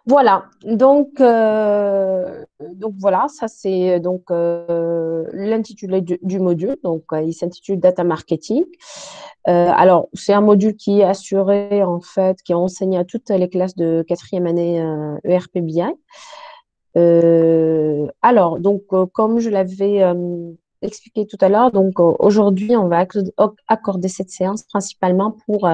Voilà, donc voilà, ça c'est l'intitulé du module. Donc, il s'intitule Data Marketing. Alors, c'est un module qui est assuré, en fait, qui est enseigné à toutes les classes de quatrième année ERP BI. Comme je l'avais expliqué tout à l'heure, aujourd'hui, on va accorder cette séance principalement pour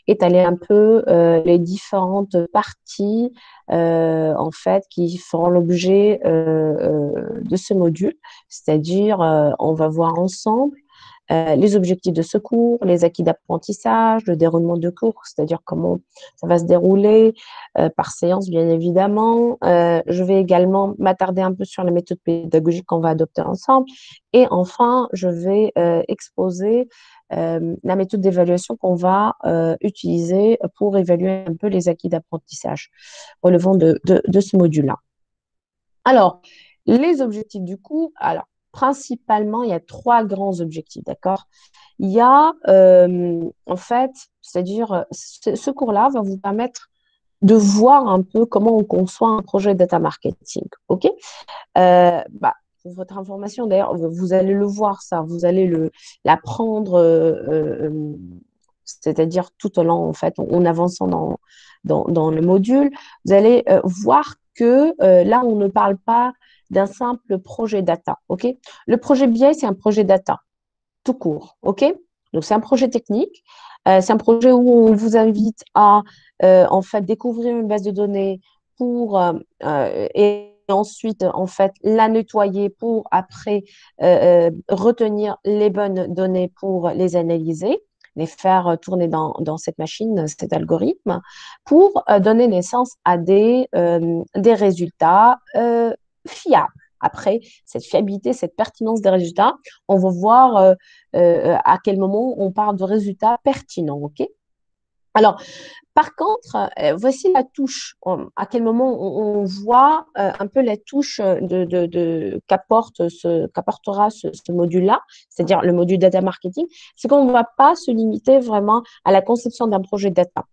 étaler un peu les différentes parties en fait qui feront l'objet de ce module. C'est-à-dire, on va voir ensemble les objectifs de ce cours, les acquis d'apprentissage, le déroulement de cours, c'est-à-dire comment ça va se dérouler par séance, bien évidemment. Je vais également m'attarder un peu sur les méthodes pédagogiques qu'on va adopter ensemble. Et enfin, je vais exposer la méthode d'évaluation qu'on va utiliser pour évaluer un peu les acquis d'apprentissage relevant de ce module-là. Alors, les objectifs du cours, alors, principalement, il y a trois grands objectifs, d'accord? Il y a, en fait, c'est-à-dire, ce cours-là va vous permettre de voir un peu comment on conçoit un projet data marketing, ok? Pour votre information, d'ailleurs, vous allez le voir, ça, vous allez l'apprendre, c'est-à-dire tout au long, en fait, en avançant dans le module, vous allez voir que là, on ne parle pas d'un simple projet data, ok? Le projet BI, c'est un projet data, tout court, ok? Donc, c'est un projet technique, c'est un projet où on vous invite à, en fait, découvrir une base de données pour, et ensuite, en fait, la nettoyer pour après retenir les bonnes données pour les analyser, les faire tourner dans cette machine, cet algorithme, pour donner naissance à des résultats fiables. Après, cette fiabilité, cette pertinence des résultats, on va voir à quel moment on parle de résultats pertinents. OK? Alors, par contre, voici la touche. À quel moment on voit un peu la touche qu'apportera ce module-là, c'est-à-dire le module data marketing, c'est qu'on ne va pas se limiter vraiment à la conception d'un projet data.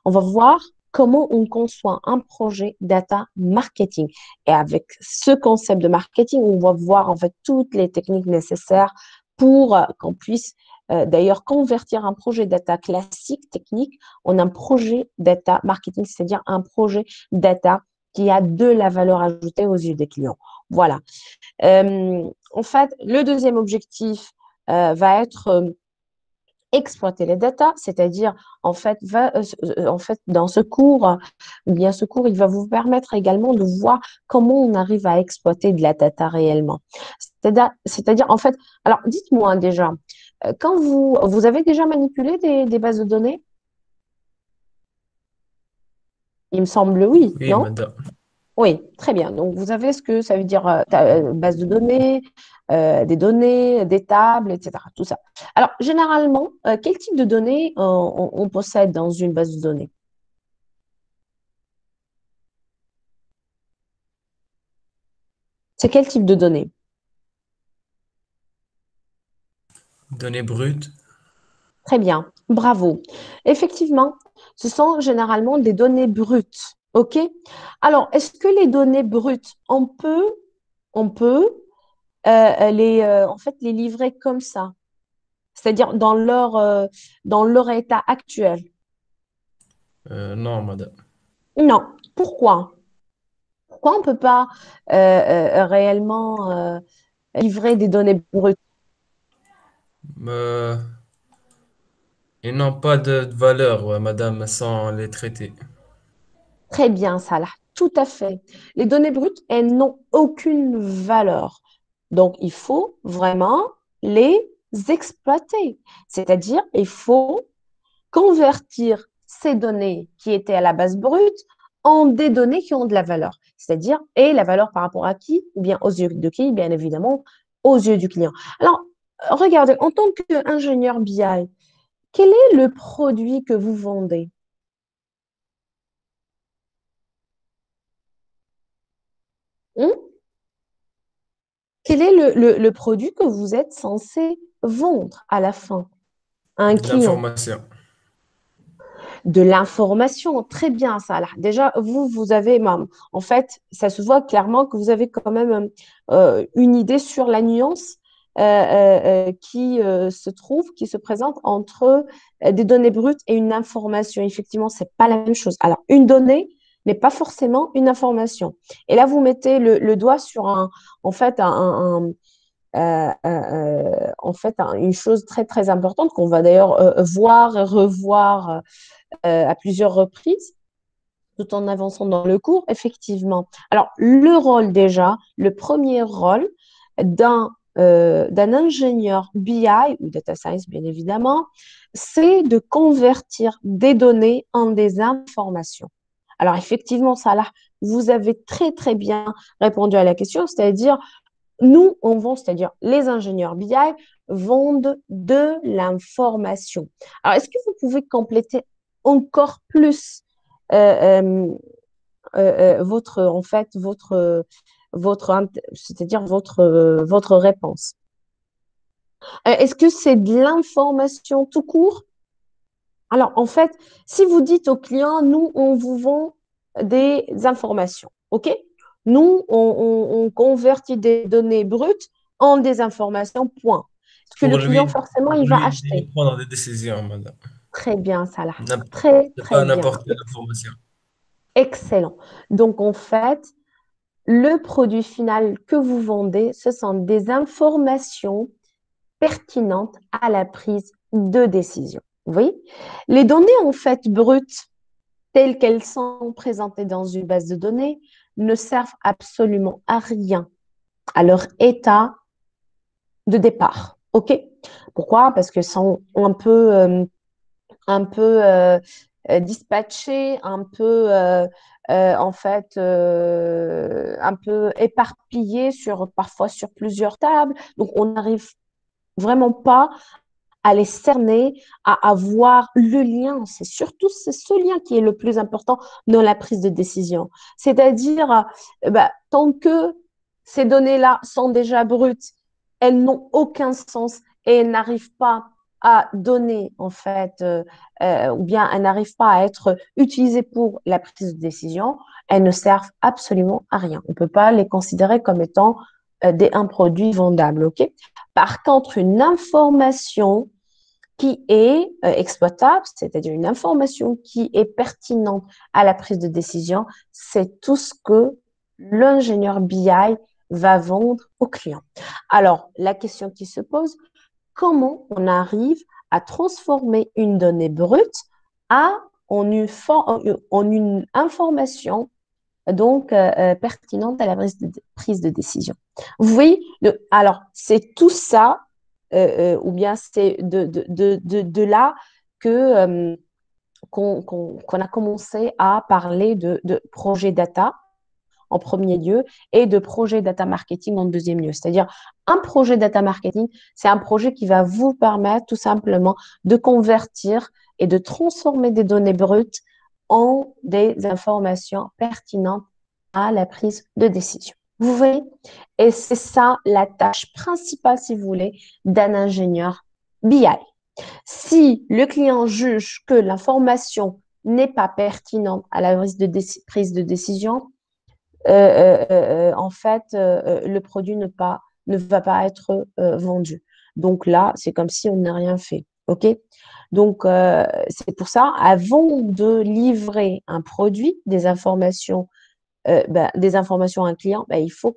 On va voir comment on conçoit un projet data marketing. Et avec ce concept de marketing, on va voir en fait toutes les techniques nécessaires pour qu'on puisse d'ailleurs convertir un projet data classique technique en un projet data marketing, c'est-à-dire un projet data qui a de la valeur ajoutée aux yeux des clients. Voilà. En fait, le deuxième objectif va être exploiter les data, c'est-à-dire en fait dans ce cours, bien ce cours, il va vous permettre également de voir comment on arrive à exploiter de la data réellement. C'est-à-dire en fait, alors dites-moi déjà, quand vous avez déjà manipulé des bases de données? Il me semble oui, Oui, non? madame. Oui, très bien. Donc, vous avez ce que ça veut dire base de données, des tables, etc. Tout ça. Alors, généralement, quel type de données on possède dans une base de données? C'est quel type de données? Données brutes. Très bien, bravo. Effectivement, ce sont généralement des données brutes. OK? Alors, est-ce que les données brutes, on peut en fait, les livrer comme ça, c'est-à-dire dans leur état actuel? Non, madame. Non. Pourquoi? Pourquoi on ne peut pas réellement livrer des données brutes? Euh, Ils n'ont pas de valeur, ouais, madame, sans les traiter. Très bien, Salah. Tout à fait. Les données brutes, elles n'ont aucune valeur. Donc, il faut vraiment les exploiter. C'est-à-dire, il faut convertir ces données qui étaient à la base brute en des données qui ont de la valeur. C'est-à-dire, et la valeur par rapport à qui? Ou bien aux yeux de qui? Bien évidemment, aux yeux du client. Alors, regardez, en tant qu'ingénieur BI, quel est le produit que vous vendez? Hein? Quel est le produit que vous êtes censé vendre à la fin à un De client? l'information. De l'information, très bien, ça. Déjà, vous avez, en fait, ça se voit clairement que vous avez quand même une idée sur la nuance qui se trouve, qui se présente entre des données brutes et une information. Effectivement, c'est pas la même chose. Alors, une donnée n'est pas forcément une information. Et là, vous mettez le doigt sur en fait, une chose très, très importante qu'on va d'ailleurs voir et revoir à plusieurs reprises, tout en avançant dans le cours, effectivement. Alors, le rôle déjà, le premier rôle d'un ingénieur BI ou data science, bien évidemment, c'est de convertir des données en des informations. Alors, effectivement, ça là, vous avez très, très bien répondu à la question, c'est-à-dire, nous, on vend, c'est-à-dire les ingénieurs BI vendent de l'information. Alors, est-ce que vous pouvez compléter encore plus euh, votre, en fait, c'est-à-dire votre réponse? Est-ce que c'est de l'information tout court? Alors, en fait, si vous dites au client, nous, on vous vend des informations, OK? Nous, on convertit des données brutes en des informations, point. Est-ce que le client, forcément, il Pour va lui aider acheter? à prendre des décisions, madame. Très bien, Salah. N'importe- Très, C'est très pas bien. n'importe quelle information. Excellent. Donc, en fait, le produit final que vous vendez, ce sont des informations pertinentes à la prise de décision. Oui, les données en fait brutes telles qu'elles sont présentées dans une base de données ne servent absolument à rien à leur état de départ. OK? Pourquoi? Parce qu'elles sont un peu dispatchées, un peu en fait un peu éparpillées parfois sur plusieurs tables. Donc on n'arrive vraiment pas à les cerner, à avoir le lien. C'est ce lien qui est le plus important dans la prise de décision. C'est-à-dire, tant que ces données-là sont déjà brutes, elles n'ont aucun sens et elles n'arrivent pas à donner, en fait, ou bien elles n'arrivent pas à être utilisées pour la prise de décision, elles ne servent absolument à rien. On ne peut pas les considérer comme étant un produit vendable, ok? Par contre, une information qui est exploitable, c'est-à-dire une information qui est pertinente à la prise de décision, c'est tout ce que l'ingénieur BI va vendre au client. Alors, la question qui se pose, comment on arrive à transformer une donnée brute à, en une information donc pertinente à la prise de décision. Vous voyez, alors c'est tout ça, ou bien c'est de là que qu'on a commencé à parler de projet data en premier lieu et de projet data marketing en deuxième lieu. C'est-à-dire, un projet data marketing, c'est un projet qui va vous permettre tout simplement de convertir et de transformer des données brutes en des informations pertinentes à la prise de décision. Vous voyez? Et c'est ça la tâche principale, si vous voulez, d'un ingénieur BI. Si le client juge que l'information n'est pas pertinente à la prise de décision, en fait, le produit ne va pas être vendu. Donc là, c'est comme si on n'a rien fait. OK? Donc, c'est pour ça, avant de livrer un produit, des informations à un client, il faut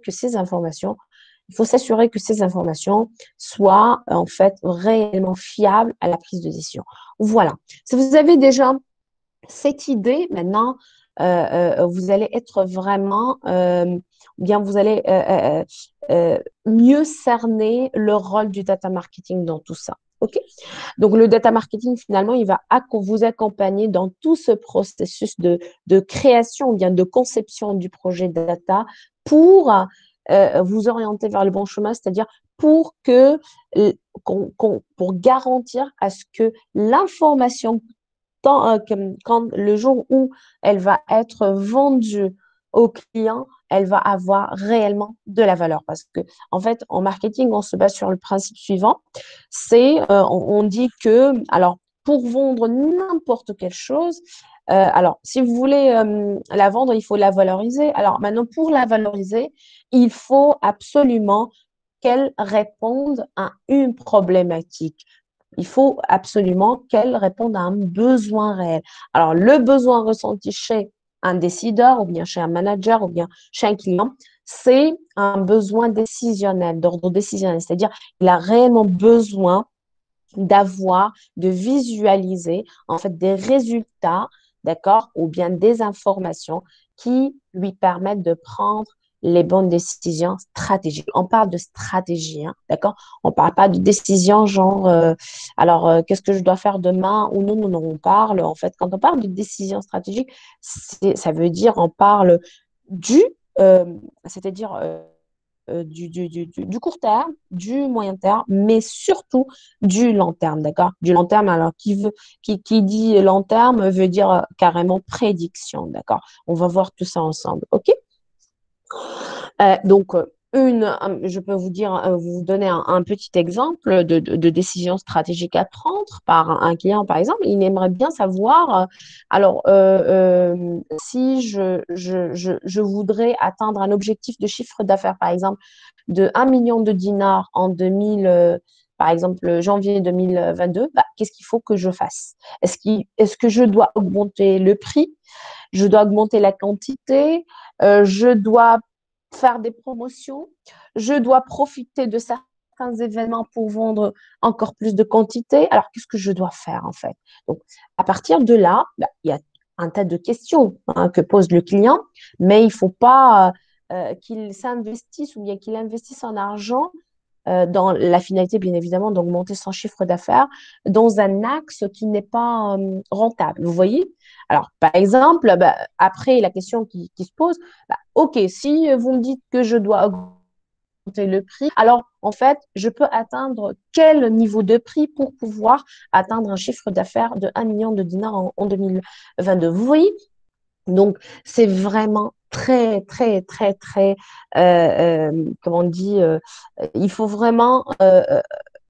s'assurer que ces informations soient en fait réellement fiables à la prise de décision. Voilà. Si vous avez déjà cette idée, maintenant, vous allez être vraiment, ou bien vous allez mieux cerner le rôle du data marketing dans tout ça. OK? Donc, le data marketing, finalement, il va vous accompagner dans tout ce processus de création ou bien de conception du projet data pour vous orienter vers le bon chemin, c'est-à-dire pour pour garantir à ce que l'information quand le jour où elle va être vendue au client, elle va avoir réellement de la valeur. Parce que, en fait, en marketing, on se base sur le principe suivant. On dit que, alors, pour vendre n'importe quelle chose, alors, si vous voulez la vendre, il faut la valoriser. Alors, maintenant, pour la valoriser, il faut absolument qu'elle réponde à une problématique. Il faut absolument qu'elle réponde à un besoin réel. Alors, le besoin ressenti chez un décideur ou bien chez un manager ou bien chez un client, c'est un besoin décisionnel, d'ordre décisionnel. C'est-à-dire, il a réellement besoin d'avoir, de visualiser en fait des résultats, d'accord, ou bien des informations qui lui permettent de prendre les bonnes décisions stratégiques. On parle de stratégie, hein, d'accord? On ne parle pas de décision genre, qu'est-ce que je dois faire demain? Ou non, non, non, on parle, en fait, quand on parle de décision stratégique, ça veut dire, on parle du, euh, c'est-à-dire du court terme, du moyen terme, mais surtout du long terme, d'accord? Du long terme, alors qui dit long terme veut dire carrément prédiction, d'accord? On va voir tout ça ensemble, ok? Donc, je peux vous dire, vous donner un petit exemple de décision stratégique à prendre par un client, par exemple. Il aimerait bien savoir, si je voudrais atteindre un objectif de chiffre d'affaires, par exemple, de 1 million de dinars en 2000, par exemple, janvier 2022, bah, qu'est-ce qu'il faut que je fasse? Est-ce que je dois augmenter le prix? Je dois augmenter la quantité? Je dois faire des promotions, je dois profiter de certains événements pour vendre encore plus de quantité. Alors, qu'est-ce que je dois faire en fait? Donc, à partir de là, bah, il y a un tas de questions hein, que pose le client, mais il ne faut pas qu'il s'investisse ou bien qu'il investisse son argent dans la finalité, bien évidemment, d'augmenter son chiffre d'affaires dans un axe qui n'est pas rentable. Vous voyez? Alors, par exemple, bah, après, la question qui se pose, bah, OK, si vous me dites que je dois augmenter le prix, alors, en fait, je peux atteindre quel niveau de prix pour pouvoir atteindre un chiffre d'affaires de 1 million de dinars en 2022? Vous voyez? Donc, c'est vraiment très, très, très, très, comment on dit, il faut vraiment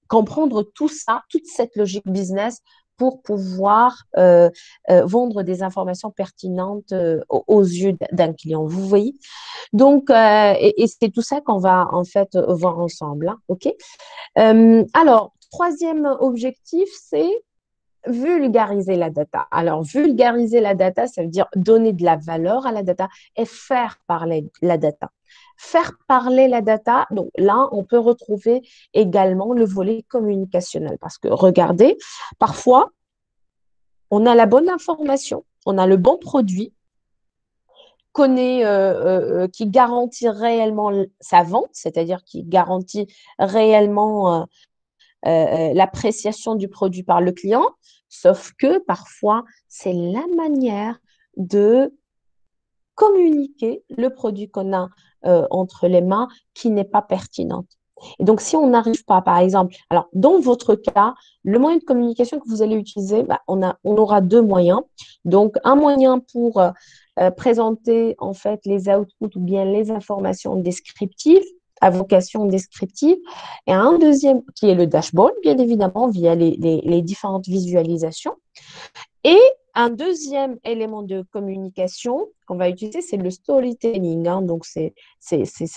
comprendre tout ça, toute cette logique business pour pouvoir vendre des informations pertinentes aux yeux d'un client. Vous voyez? Donc, et c'est tout ça qu'on va en fait voir ensemble. Hein, OK? Alors, troisième objectif, c'est vulgariser la data. Alors, vulgariser la data, ça veut dire donner de la valeur à la data et faire parler la data. Faire parler la data, donc là, on peut retrouver également le volet communicationnel parce que regardez, parfois, on a la bonne information, on a le bon produit, qui garantit réellement sa vente, c'est-à-dire qui garantit réellement l'appréciation du produit par le client, sauf que parfois, c'est la manière de communiquer le produit qu'on a entre les mains qui n'est pas pertinente. Et donc, si on n'arrive pas, par exemple, alors dans votre cas, le moyen de communication que vous allez utiliser, bah, on aura deux moyens. Donc, un moyen pour présenter en fait les outputs ou bien les informations descriptives à vocation descriptive, et un deuxième qui est le dashboard, bien évidemment, via les différentes visualisations. Et un deuxième élément de communication qu'on va utiliser, c'est le storytelling. Hein. Donc, c'est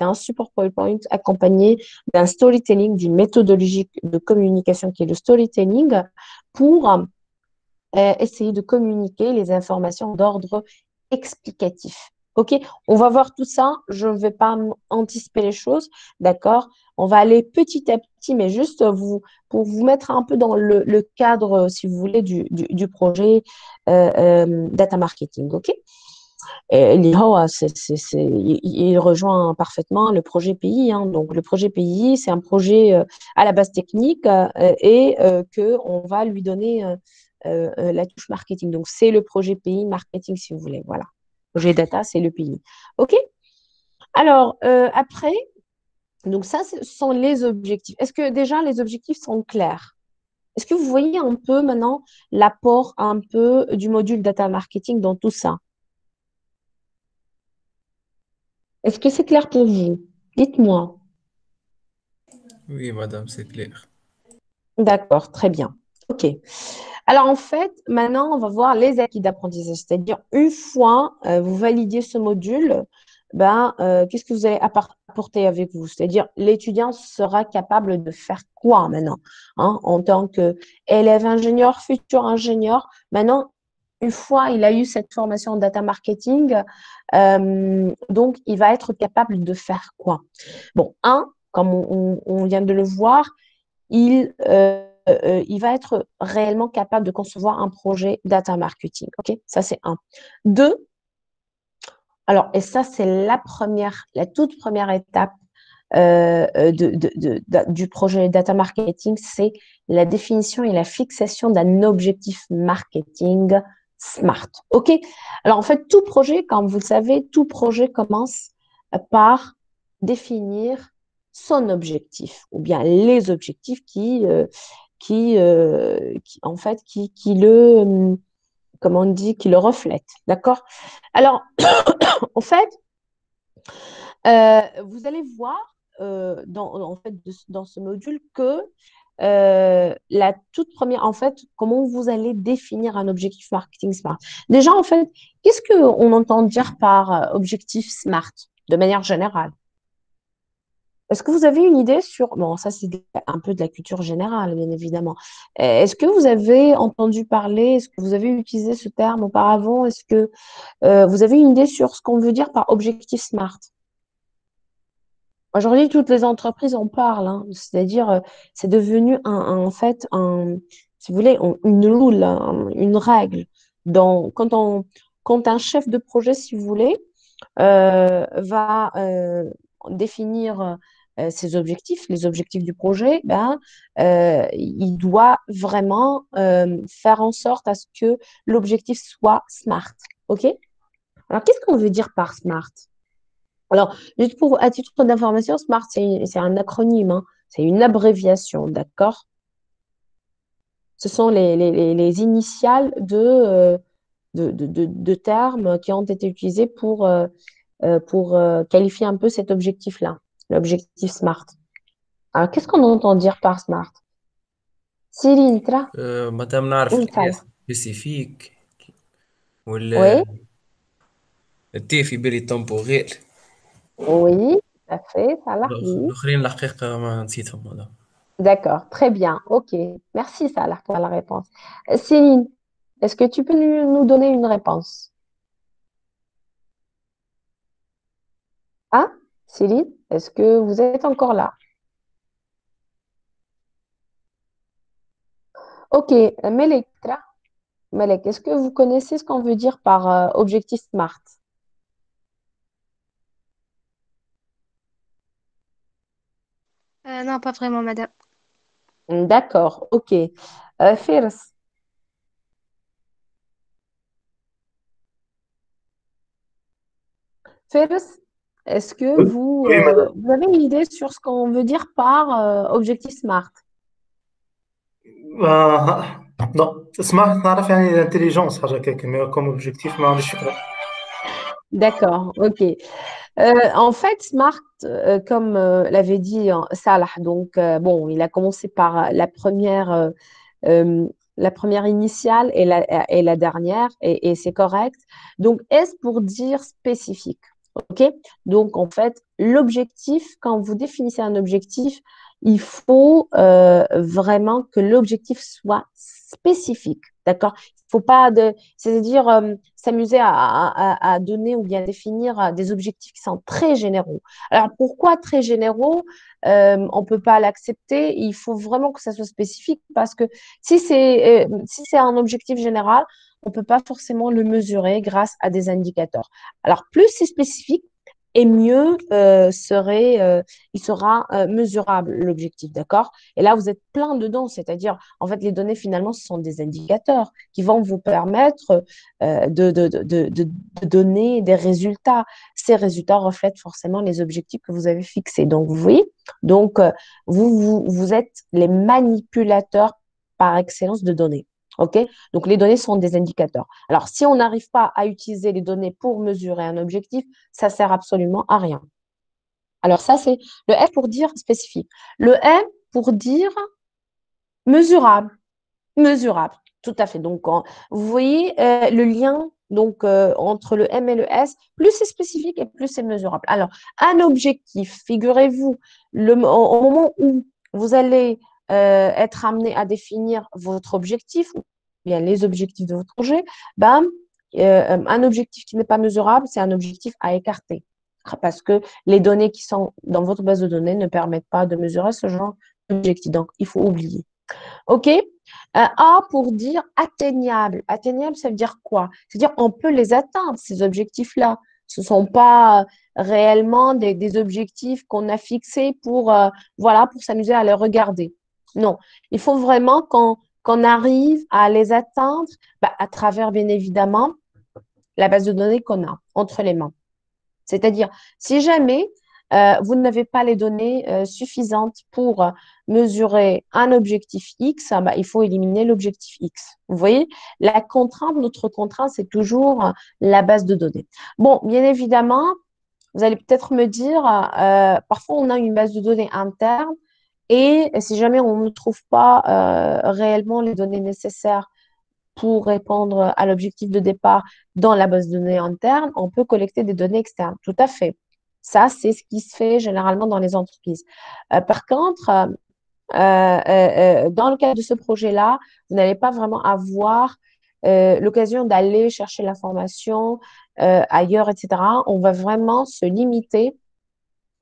un support PowerPoint accompagné d'un storytelling, d'une méthodologie de communication qui est le storytelling pour essayer de communiquer les informations d'ordre explicatif. OK, on va voir tout ça. Je ne vais pas anticiper les choses, d'accord? On va aller petit à petit, mais juste pour vous mettre un peu dans le cadre, si vous voulez, du projet data marketing. OK? Et l'IHO, il rejoint parfaitement le projet PI. Hein. Donc, le projet PI, c'est un projet à la base technique et qu'on va lui donner la touche marketing. Donc, c'est le projet PI marketing, si vous voulez. Voilà. Projet data, c'est le PI. OK? Alors, après, donc ça, ce sont les objectifs. Est-ce que déjà les objectifs sont clairs? Est-ce que vous voyez un peu maintenant l'apport un peu du module data marketing dans tout ça? Est-ce que c'est clair pour vous? Dites-moi. Oui, madame, c'est clair. D'accord, très bien. OK. Alors, en fait, maintenant, on va voir les acquis d'apprentissage. C'est-à-dire, une fois vous validiez ce module, ben, qu'est-ce que vous allez apporter avec vous? C'est-à-dire, l'étudiant sera capable de faire quoi maintenant, hein, en tant qu'élève ingénieur, futur ingénieur. Maintenant, une fois il a eu cette formation en data marketing, donc il va être capable de faire quoi? Bon, comme on vient de le voir, il va être réellement capable de concevoir un projet data marketing. OK? Ça, c'est un. Deux, alors, et ça, c'est la toute première étape du projet data marketing, c'est la définition et la fixation d'un objectif marketing SMART. OK? Alors, en fait, tout projet, comme vous le savez, tout projet commence par définir son objectif ou bien les objectifs en fait, comment on dit, qui le reflètent. D'accord? Alors, en fait, vous allez voir en fait, dans ce module que la toute première, en fait, comment vous allez définir un objectif marketing SMART. Déjà, en fait, qu'est-ce qu'on entend dire par objectif SMART de manière générale? Est-ce que vous avez une idée sur... Bon, ça, c'est un peu de la culture générale, bien évidemment. Est-ce que vous avez entendu parler, est-ce que vous avez utilisé ce terme auparavant? Est-ce que vous avez une idée sur ce qu'on veut dire par objectif SMART? Aujourd'hui, toutes les entreprises en parlent, hein. C'est-à-dire, c'est devenu en fait, si vous voulez, une rule, une règle. Quand un chef de projet, si vous voulez, va définir ses objectifs, les objectifs du projet, ben, il doit vraiment faire en sorte à ce que l'objectif soit SMART. OK? Alors, qu'est-ce qu'on veut dire par SMART? Alors, juste à titre d'information, SMART, c'est un acronyme, hein. C'est une abréviation, d'accord? Ce sont les initiales de termes qui ont été utilisés pour qualifier un peu cet objectif-là, l'objectif SMART. Alors, qu'est-ce qu'on entend dire par SMART? Cyril, مادام نعرف oui, القياس Salah. سبيسيفيك Oui, ولا التي في بالي تمبوغير. oui, tout à fait, Salah, oui. الآخرين الحقيقة ما نسيتهم هذا. D'accord, très bien, ok. Merci, Salah, pour la réponse. Céline, est-ce que tu peux nous donner une réponse? Ah, Céline, est-ce que vous êtes encore là? Ok, Melek, Melek, est-ce que vous connaissez ce qu'on veut dire par objectif SMART? Non, pas vraiment, madame. D'accord, ok. Firs, Firs, est-ce que Oui, oui, madame. vous avez une idée sur ce qu'on veut dire par objectif SMART? non اسمع نعرف يعني الانتليجنس حاجه كيك مي كوم اوبجيكتيف ما عنديش فكره. D'accord, ok. En fait, Smart, comme l'avait dit Salah, donc bon, il a commencé par euh, la première initiale et la dernière, et c'est correct. Donc, S pour dire spécifique. OK? Donc, en fait, l'objectif, quand vous définissez un objectif, il faut vraiment que l'objectif soit spécifique. D'accord? Il faut pas c'est-à-dire s'amuser à donner ou bien définir des objectifs qui sont très généraux. Alors, pourquoi très généraux? On ne peut pas l'accepter. Il faut vraiment que ça soit spécifique parce que si c'est un objectif général, on ne peut pas forcément le mesurer grâce à des indicateurs. Alors, plus c'est spécifique, et mieux il sera mesurable l'objectif, d'accord? Et là, vous êtes plein dedans, c'est-à-dire, en fait, les données, finalement, ce sont des indicateurs qui vont vous permettre de donner des résultats. Ces résultats reflètent forcément les objectifs que vous avez fixés. Donc, vous voyez, donc, vous êtes les manipulateurs par excellence de données. OK? Donc, les données sont des indicateurs. Alors, si on n'arrive pas à utiliser les données pour mesurer un objectif, ça sert absolument à rien. Alors, ça, c'est le F pour dire spécifique. Le M pour dire mesurable. Mesurable, tout à fait. Donc, vous voyez le lien donc, entre le M et le S, plus c'est spécifique et plus c'est mesurable. Alors, un objectif, figurez-vous, au moment où vous allez être amené à définir votre objectif, ou bien les objectifs de votre projet, ben, un objectif qui n'est pas mesurable, c'est un objectif à écarter. Parce que les données qui sont dans votre base de données ne permettent pas de mesurer ce genre d'objectif. Donc, il faut oublier. OK? A pour dire atteignable. Atteignable, ça veut dire quoi? C'est-à-dire on peut les atteindre, ces objectifs-là. Ce ne sont pas réellement des objectifs qu'on a fixés voilà, pour s'amuser à les regarder. Non, il faut vraiment qu'on arrive à les atteindre à travers, bien évidemment, la base de données qu'on a entre les mains. C'est-à-dire, si jamais vous n'avez pas les données suffisantes pour mesurer un objectif X, il faut éliminer l'objectif X. Vous voyez, notre contrainte, c'est toujours la base de données. Bon, bien évidemment, vous allez peut-être me dire, parfois on a une base de données interne et si jamais on ne trouve pas réellement les données nécessaires pour répondre à l'objectif de départ dans la base de données interne, on peut collecter des données externes. Tout à fait. Ça, c'est ce qui se fait généralement dans les entreprises. Par contre, dans le cadre de ce projet-là, vous n'allez pas vraiment avoir l'occasion d'aller chercher l'information ailleurs, etc. On va vraiment se limiter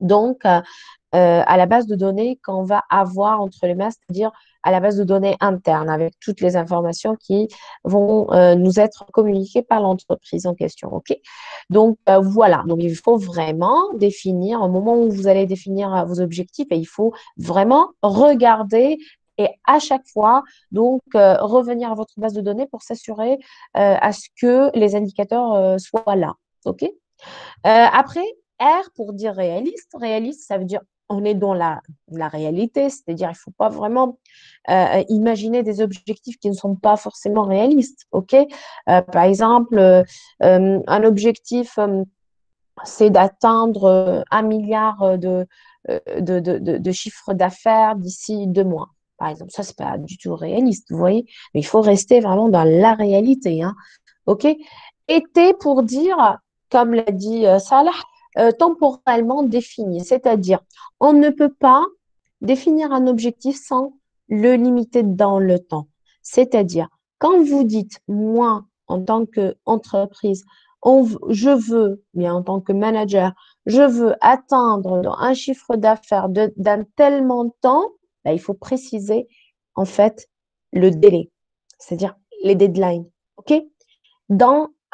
donc à la base de données qu'on va avoir entre les mains, c'est-à-dire à la base de données interne avec toutes les informations qui vont nous être communiquées par l'entreprise en question. OK? Donc, voilà. Donc, il faut vraiment définir, au moment où vous allez définir vos objectifs, et il faut vraiment regarder et à chaque fois, donc, revenir à votre base de données pour s'assurer à ce que les indicateurs soient là. OK? Après, R pour dire réaliste. Réaliste, ça veut dire on est dans la réalité, c'est-à-dire il ne faut pas vraiment imaginer des objectifs qui ne sont pas forcément réalistes. OK? Par exemple, un objectif, c'est d'atteindre 1 milliard de chiffre d'affaires d'ici 2 mois. Par exemple, ça, ce n'est pas du tout réaliste, vous voyez? Mais il faut rester vraiment dans la réalité. Hein. OK? Et T pour dire, comme l'a dit Salah, temporellement défini. C'est-à-dire, on ne peut pas définir un objectif sans le limiter dans le temps. C'est-à-dire, quand vous dites, moi, en tant qu'entreprise, je veux, bien en tant que manager, je veux atteindre un chiffre d'affaires d'un tel montant, il faut préciser en fait le délai, c'est-à-dire les deadlines. OK?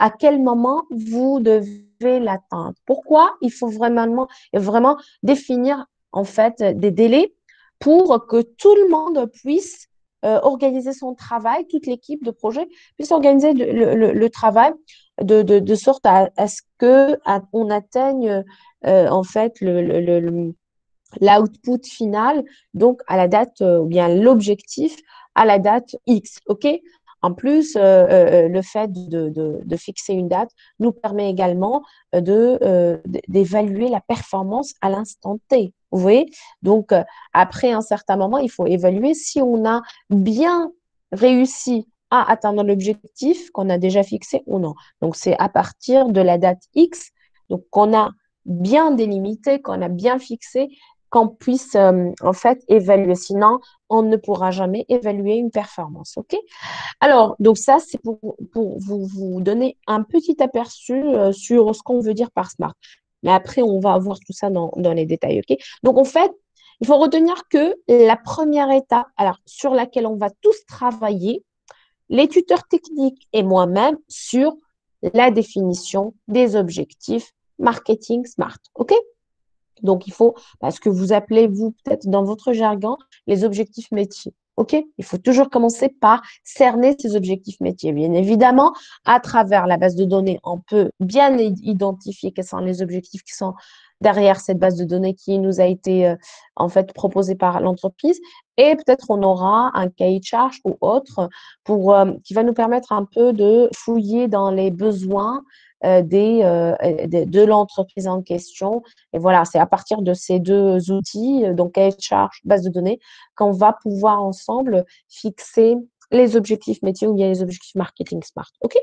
À quel moment vous devez l'atteindre. Pourquoi il faut vraiment définir en fait des délais pour que tout le monde puisse organiser son travail, toute l'équipe de projet puisse organiser le travail de sorte à ce qu'on atteigne en fait l'output final, donc à la date, ou bien l'objectif à la date X. OK? En plus, le fait de fixer une date nous permet également d'évaluer la performance à l'instant T. Vous voyez? Donc, après un certain moment, il faut évaluer si on a bien réussi à atteindre l'objectif qu'on a déjà fixé ou non. Donc, c'est à partir de la date X, donc qu'on a bien délimité, qu'on a bien fixé, qu'on puisse en fait évaluer. Sinon, on ne pourra jamais évaluer une performance. OK? Alors, donc ça, c'est pour vous donner un petit aperçu sur ce qu'on veut dire par SMART. Mais après, on va voir tout ça dans les détails. OK? Donc, en fait, il faut retenir que la première étape, alors, sur laquelle on va tous travailler, les tuteurs techniques et moi-même, sur la définition des objectifs marketing SMART. OK? Donc, il faut, parce que vous appelez, vous, peut-être dans votre jargon, les objectifs métiers. OK? Il faut toujours commencer par cerner ces objectifs métiers. Bien évidemment, à travers la base de données, on peut bien identifier quels sont les objectifs qui sont derrière cette base de données qui nous a été en fait proposée par l'entreprise. Et peut-être on aura un cahier de charge ou autre qui va nous permettre un peu de fouiller dans les besoins de l'entreprise en question. Et voilà, c'est à partir de ces deux outils, donc cahier de charge, base de données, qu'on va pouvoir ensemble fixer les objectifs métiers ou bien les objectifs marketing smart. OK?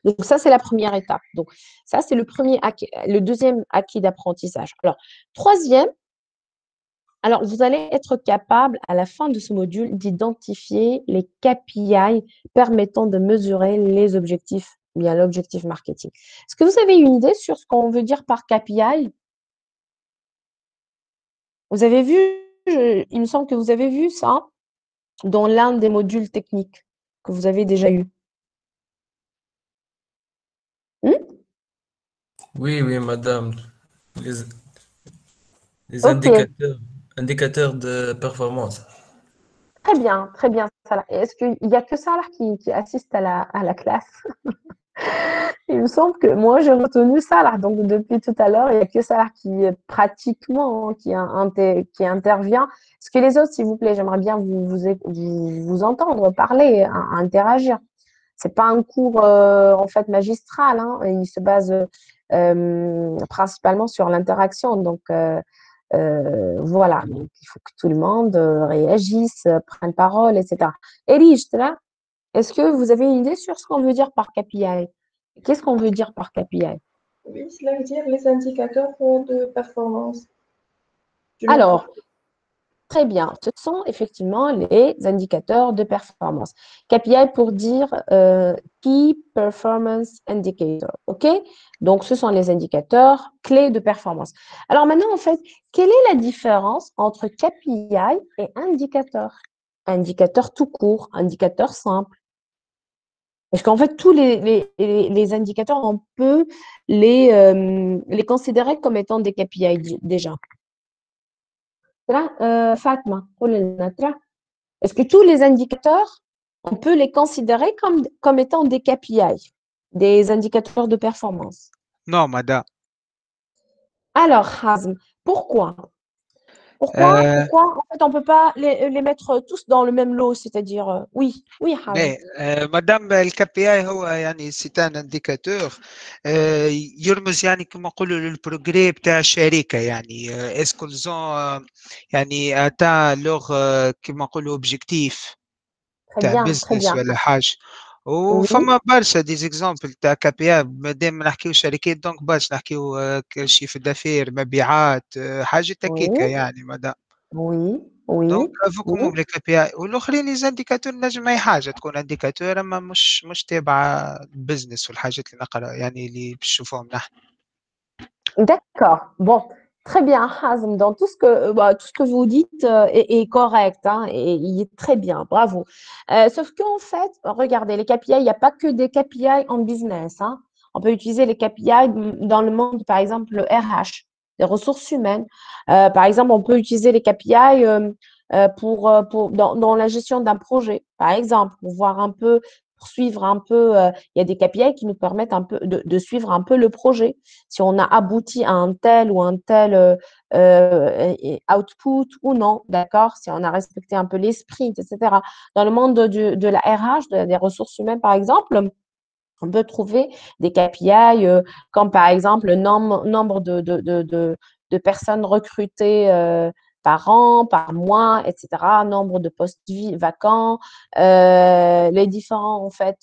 Donc, ça, c'est la première étape. Donc, ça, c'est le deuxième acquis d'apprentissage. Alors, troisième, alors, vous allez être capable, à la fin de ce module, d'identifier les KPI permettant de mesurer les objectifs, bien l'objectif marketing. Est-ce que vous avez une idée sur ce qu'on veut dire par KPI? Vous avez vu, il me semble que vous avez vu ça dans l'un des modules techniques que vous avez déjà eu. Oui, oui, madame. Les, les Ok, indicateurs de performance. très bien, Salah. Est-ce qu'il n'y a que Salah qui assiste à la classe? Il me semble que moi, j'ai retenu Salah. Donc, depuis tout à l'heure, il n'y a que Salah qui pratiquement qui intervient. Est-ce que les autres, s'il vous plaît, j'aimerais bien vous entendre parler, interagir. C'est pas un cours en fait magistral, hein. Il se base principalement sur l'interaction. Donc, voilà, donc il faut que tout le monde réagisse, prenne parole, etc. Elie, là, est-ce que vous avez une idée sur ce qu'on veut dire par KPI? Qu'est-ce qu'on veut dire par KPI? Oui, cela veut dire les indicateurs de performance d'une Alors, entreprise. très bien, ce sont effectivement les indicateurs de performance. KPI pour dire Key Performance Indicator, OK? Donc, ce sont les indicateurs clés de performance. Alors maintenant, en fait, quelle est la différence entre KPI et indicateur? Indicateur tout court, indicateur simple. Parce qu'en fait, tous les indicateurs, on peut les considérer comme étant des KPI déjà. Fatma, est-ce que tous les indicateurs, on peut les considérer comme étant des KPI, des indicateurs de performance? Non, madame. Alors, Hazm, pourquoi? Euh, Pourquoi, en fait, on ne peut pas les mettre tous dans le même lot, c'est-à-dire, oui, oui, Hazm. مادام الكي بي اي هو يعني سيتان انديكاتور يرمز يعني كما نقولوا للبروغري بتاع الشركه يعني اسكو زون يعني اتان لوغ كما نقولوا اوبجيكتيف تاع Très بزنس bien. ولا حاجه Oui, وفما برشا ديزيكزامبل تاع كي بي اي مادام ما نحكيو شركات دونك برشا نحكيو شيف دافير مبيعات حاجه هكاكا oui, يعني مادام oui, دونك oui, افوكم oui. هما لي كي بي اي والاخرين لي زانديكاتور نجم اي حاجه تكون انديكاتور اما مش تابعه البزنس والحاجات اللي نقرا يعني اللي باش نشوفوهم نحن. D'accord. Bon, très bien, Hazm. Dans tout ce que vous dites est correct, hein, et il est très bien. Bravo. Sauf qu'en fait, regardez, les KPI, il n'y a pas que des KPI en business, hein. On peut utiliser les KPI dans le monde, par exemple, le RH, les ressources humaines. Par exemple, on peut utiliser les KPI dans la gestion d'un projet, par exemple, pour voir un peu, pour suivre un peu. Il y a des KPI qui nous permettent un peu de suivre un peu le projet si on a abouti à un tel ou un tel output ou non, d'accord? Si on a respecté un peu les sprints, etc. Dans le monde de la RH, des ressources humaines, par exemple, on peut trouver des KPI comme par exemple le nombre de personnes recrutées par an, par mois, etc., nombre de postes vacants, les différents, en fait,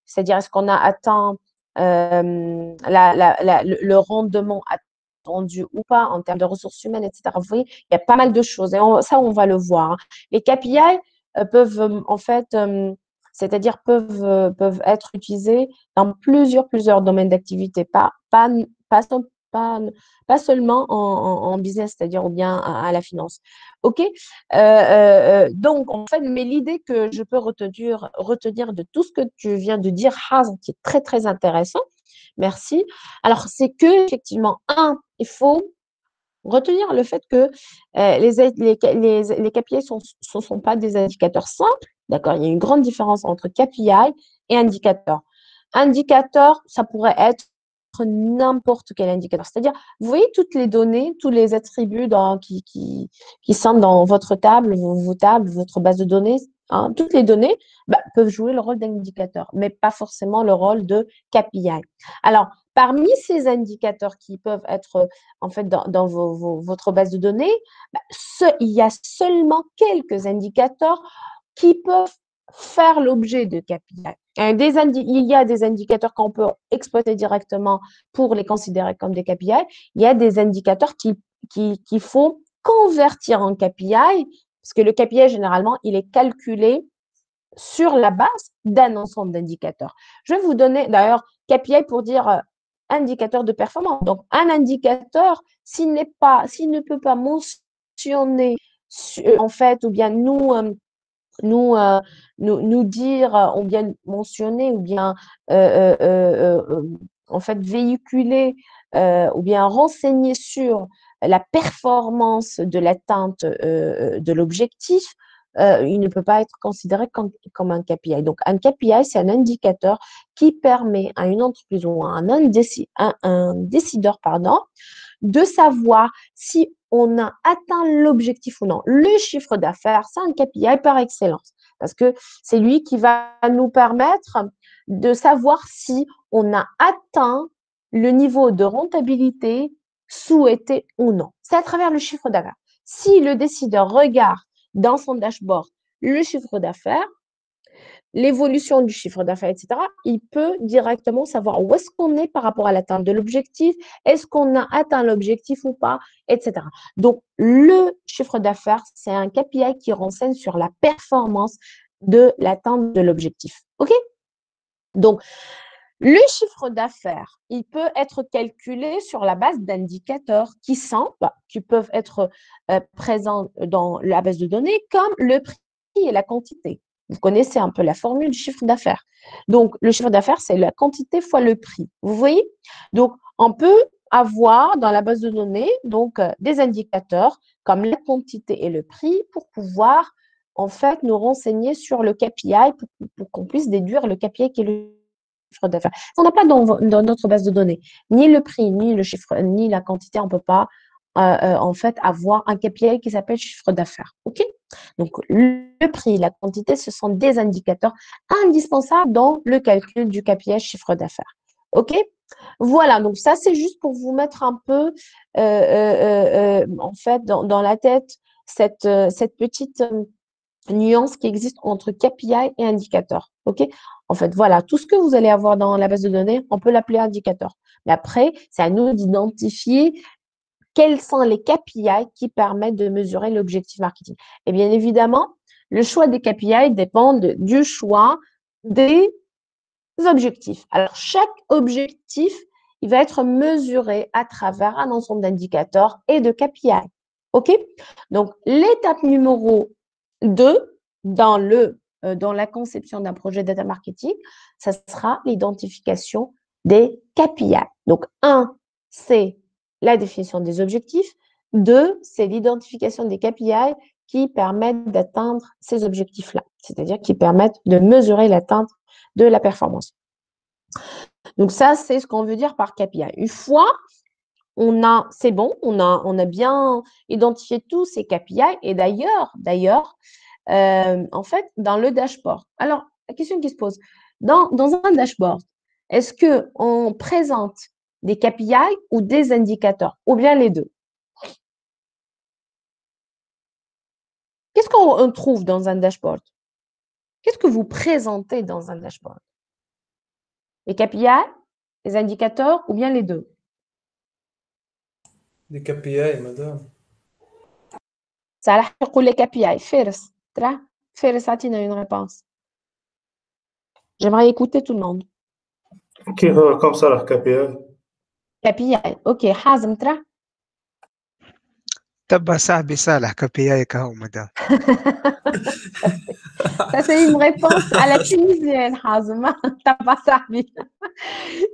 c'est-à-dire est-ce qu'on a atteint le rendement attendu ou pas en termes de ressources humaines, etc. Vous voyez, il y a pas mal de choses et ça, on va le voir, hein. Les KPI peuvent, en fait, c'est-à-dire peuvent être utilisés dans plusieurs domaines d'activité, pas, pas seulement en business, c'est-à-dire ou bien à la finance. OK? Donc, en fait, mais l'idée que je peux retenir de tout ce que tu viens de dire, Hazm, qui est très, très intéressant, merci. Alors, c'est que, effectivement, il faut retenir le fait que les KPI ne sont pas des indicateurs simples. D'accord? Il y a une grande différence entre KPI et indicateur. Indicateur, ça pourrait être n'importe quel indicateur. C'est-à-dire, vous voyez toutes les données, tous les attributs qui sont dans votre table, vos tables, votre base de données, hein, toutes les données peuvent jouer le rôle d'indicateur, mais pas forcément le rôle de KPI. Alors, parmi ces indicateurs qui peuvent être en fait dans votre base de données, il y a seulement quelques indicateurs qui peuvent faire l'objet de KPI. Il y a des indicateurs qu'on peut exploiter directement pour les considérer comme des KPI. Il y a des indicateurs qu'il faut convertir en KPI, parce que le KPI, généralement, il est calculé sur la base d'un ensemble d'indicateurs. Je vais vous donner d'ailleurs KPI pour dire indicateur de performance. Donc, un indicateur, s'il ne peut pas mentionner, en fait, ou bien nous dire, ou bien mentionner, ou bien en fait véhiculer, ou bien renseigner sur la performance de l'atteinte de l'objectif, il ne peut pas être considéré comme un KPI. Donc, un KPI, c'est un indicateur qui permet à une entreprise ou à un décideur, pardon, de savoir si on a atteint l'objectif ou non. Le chiffre d'affaires, c'est un KPI par excellence parce que c'est lui qui va nous permettre de savoir si on a atteint le niveau de rentabilité souhaité ou non. C'est à travers le chiffre d'affaires. Si le décideur regarde dans son dashboard le chiffre d'affaires, l'évolution du chiffre d'affaires, etc., il peut directement savoir où est-ce qu'on est par rapport à l'atteinte de l'objectif, est-ce qu'on a atteint l'objectif ou pas, etc. Donc, le chiffre d'affaires, c'est un KPI qui renseigne sur la performance de l'atteinte de l'objectif. OK? Donc, le chiffre d'affaires, il peut être calculé sur la base d'indicateurs qui peuvent être présents dans la base de données, comme le prix et la quantité. Vous connaissez un peu la formule du chiffre d'affaires. Donc, le chiffre d'affaires, c'est la quantité fois le prix. Vous voyez? Donc, on peut avoir dans la base de données donc, des indicateurs comme la quantité et le prix pour pouvoir, en fait, nous renseigner sur le KPI pour qu'on puisse déduire le KPI qui est le chiffre d'affaires. On n'a pas dans notre base de données ni le prix, ni le chiffre, ni la quantité. On ne peut pas en fait avoir un KPI qui s'appelle chiffre d'affaires. OK? Donc, le prix, la quantité, ce sont des indicateurs indispensables dans le calcul du KPI chiffre d'affaires. OK? Voilà, donc ça, c'est juste pour vous mettre un peu, en fait, dans la tête cette petite nuance qui existe entre KPI et indicateur. OK? En fait, voilà, tout ce que vous allez avoir dans la base de données, on peut l'appeler indicateur. Mais après, c'est à nous d'identifier quels sont les KPI qui permettent de mesurer l'objectif marketing. Et bien évidemment, le choix des KPI dépend du choix des objectifs. Alors, chaque objectif, il va être mesuré à travers un ensemble d'indicateurs et de KPI. OK? Donc, l'étape numéro 2 dans la conception d'un projet data marketing, ça sera l'identification des KPI. Donc, 1, c'est la définition des objectifs. 2, c'est l'identification des KPI qui permettent d'atteindre ces objectifs-là, c'est-à-dire qui permettent de mesurer l'atteinte de la performance. Donc, ça, c'est ce qu'on veut dire par KPI. Une fois c'est bon, on a bien identifié tous ces KPI. Et d'ailleurs, en fait, dans le dashboard. Alors, la question qui se pose, dans un dashboard, est-ce qu'on présente des KPI ou des indicateurs, ou bien les deux? Qu'est-ce qu'on trouve dans un dashboard? Qu'est-ce que vous présentez dans un dashboard? Les KPI, les indicateurs, ou bien les deux? Des KPI, madame. صلاح يقول لك KPI. Faris, Atina une réponse. J'aimerais écouter tout le monde. كيف كم صار KPI KPI. OK. Hazm, ترى. تبع صاحبي صالح كبياي كهو مدام. Ça, c'est une réponse à la tunisienne, Hazm. T'as pas servi.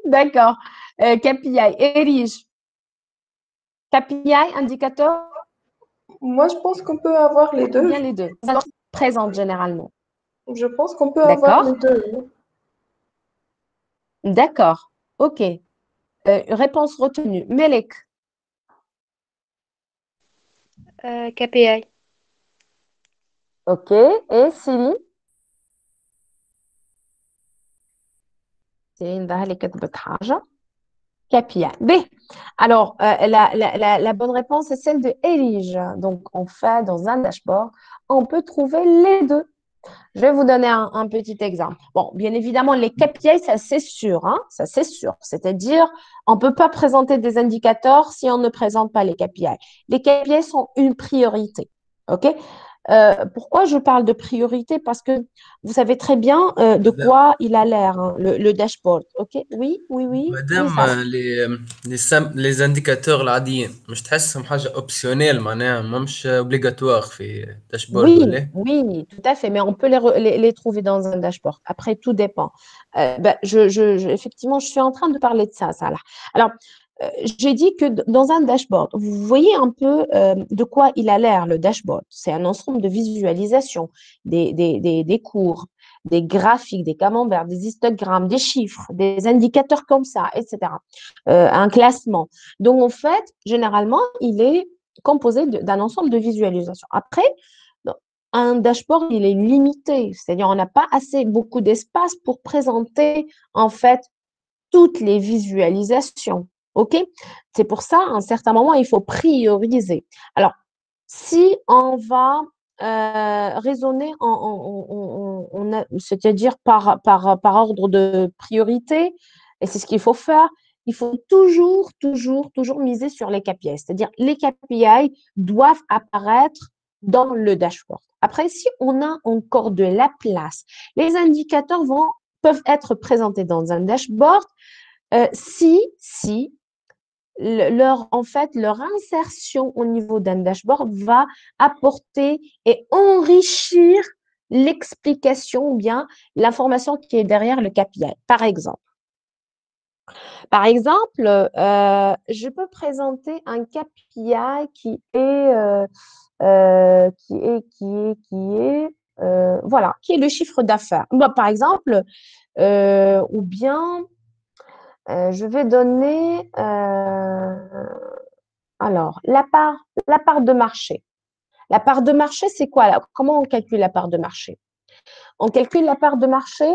D'accord. KPI. Erige. KPI, indicateur, Moi, je pense qu'on peut avoir les deux. bien les deux. Présente généralement. Je pense qu'on peut avoir les deux. D'accord. OK. Réponse retenue. Melek. KPI. OK. Et Céline? Céline, ظهر لي كتبت حاجة. KPI. B. Alors, la bonne réponse est celle de Elige. Donc, on fait dans un dashboard, on peut trouver les deux. Je vais vous donner un petit exemple. Bon, bien évidemment, les KPI, ça c'est sûr, hein, ça c'est sûr. C'est-à-dire, on ne peut pas présenter des indicateurs si on ne présente pas les KPI. Les KPI sont une priorité. OK? Pourquoi je parle de priorité? Parce que vous savez très bien de Madame, quoi il a l'air, hein, le dashboard. OK? Oui, oui, oui, oui, مادام ça. les indicateurs العاديين مش تحسهم حاجة اوبسيونيل معناها ما مش اوبليغاتوار في داشبورد Oui, ولا إيه؟ oui, tout à fait, mais on peut les trouver dans un dashboard. Après, tout dépend. Effectivement, je suis en train de parler de ça, Salah. Alors, j'ai dit que dans un dashboard, vous voyez un peu de quoi il a l'air, le dashboard. C'est un ensemble de visualisations, des cours, des graphiques, des camemberts, des histogrammes, des chiffres, des indicateurs comme ça, etc. Un classement. Donc, en fait, généralement, il est composé d'un ensemble de visualisations. Après, un dashboard, il est limité, c'est-à-dire on n'a pas assez beaucoup d'espace pour présenter en fait toutes les visualisations. OK? C'est pour ça, à un certain moment, il faut prioriser. Alors, si on va raisonner c'est-à-dire par ordre de priorité, et c'est ce qu'il faut faire, il faut toujours miser sur les KPI. C'est-à-dire les KPI doivent apparaître dans le dashboard. Après, si on a encore de la place, les indicateurs peuvent être présentés dans un dashboard si en fait, leur insertion au niveau d'un dashboard va apporter et enrichir l'explication ou bien l'information qui est derrière le KPI. Par exemple, je peux présenter un KPI qui est le chiffre d'affaires. Par exemple, ou bien je vais donner alors la part de marché. La part de marché, c'est quoi? Comment on calcule la part de marché? On calcule la part de marché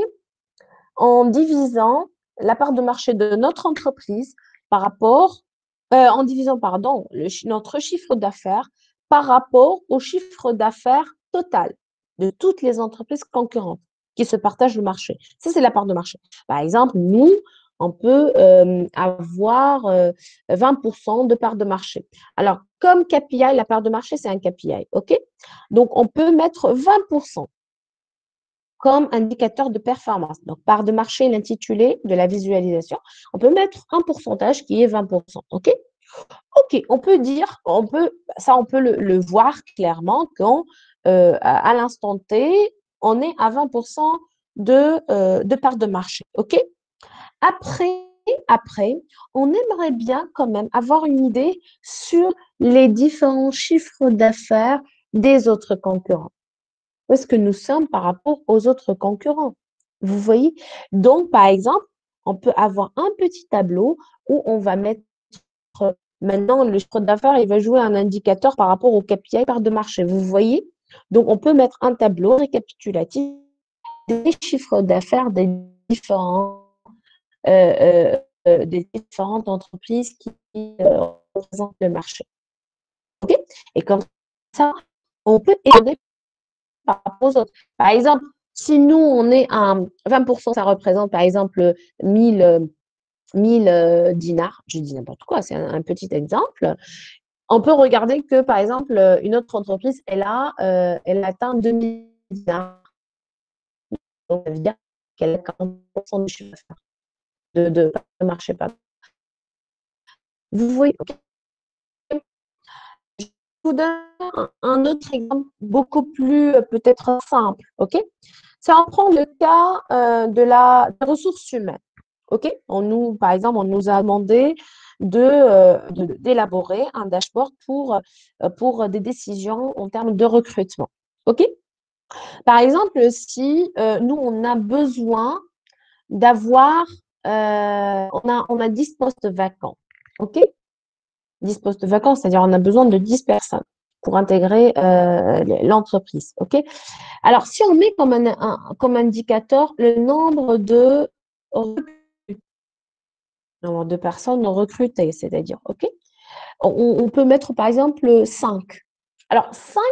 en divisant la part de marché de notre entreprise en divisant, pardon, notre chiffre d'affaires par rapport au chiffre d'affaires total de toutes les entreprises concurrentes qui se partagent le marché. Ça, c'est la part de marché. Par exemple, nous, on peut avoir 20% de part de marché. Alors, comme KPI, la part de marché, c'est un KPI, OK? Donc, on peut mettre 20% comme indicateur de performance. Donc, part de marché, l'intitulé de la visualisation. On peut mettre un pourcentage qui est 20%. OK? OK, on peut dire, on peut le voir clairement quand, à l'instant T, on est à 20% de part de marché. OK? Après, on aimerait bien quand même avoir une idée sur les différents chiffres d'affaires des autres concurrents. Où est-ce que nous sommes par rapport aux autres concurrents? Vous voyez? Donc, par exemple, on peut avoir un petit tableau où on va mettre maintenant le chiffre d'affaires, il va jouer un indicateur par rapport au KPI part de marché. Vous voyez? Donc, on peut mettre un tableau récapitulatif des chiffres d'affaires des différentes entreprises qui représentent le marché. OK? Et comme ça, on peut évaluer par rapport aux autres. Par exemple, si nous, on est à 20%, ça représente par exemple 1000 dinars, je dis n'importe quoi, c'est un petit exemple. On peut regarder que, par exemple, une autre entreprise, elle atteint 2000 dinars. Donc, ça veut dire qu'elle a 40% du chiffre d'affaires de marché. Vous voyez, okay. Je vous donne un autre exemple beaucoup plus peut-être simple. OK? Ça en prend le cas des ressources humaines. OK? Par exemple, on nous a demandé d'élaborer un dashboard pour des décisions en termes de recrutement. OK? Par exemple, si nous, on a besoin d'avoir, on a 10 postes vacants. OK? 10 postes vacants, c'est-à-dire on a besoin de 10 personnes pour intégrer l'entreprise. OK? Alors, si on met comme indicateur le nombre de personnes recrutées, c'est-à-dire, OK? On peut mettre par exemple 5. Alors, 5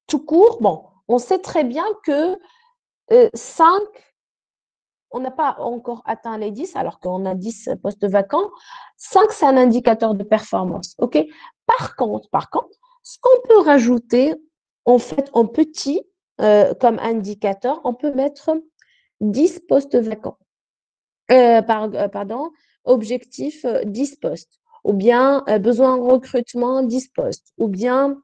tout court, bon, on sait très bien que 5, on n'a pas encore atteint les 10, alors qu'on a 10 postes vacants. 5, c'est un indicateur de performance. OK? Par contre, ce qu'on peut rajouter, en fait, en petit, comme indicateur, on peut mettre 10 postes vacants. Pardon, objectif 10 postes, ou bien besoin en recrutement 10 postes, ou bien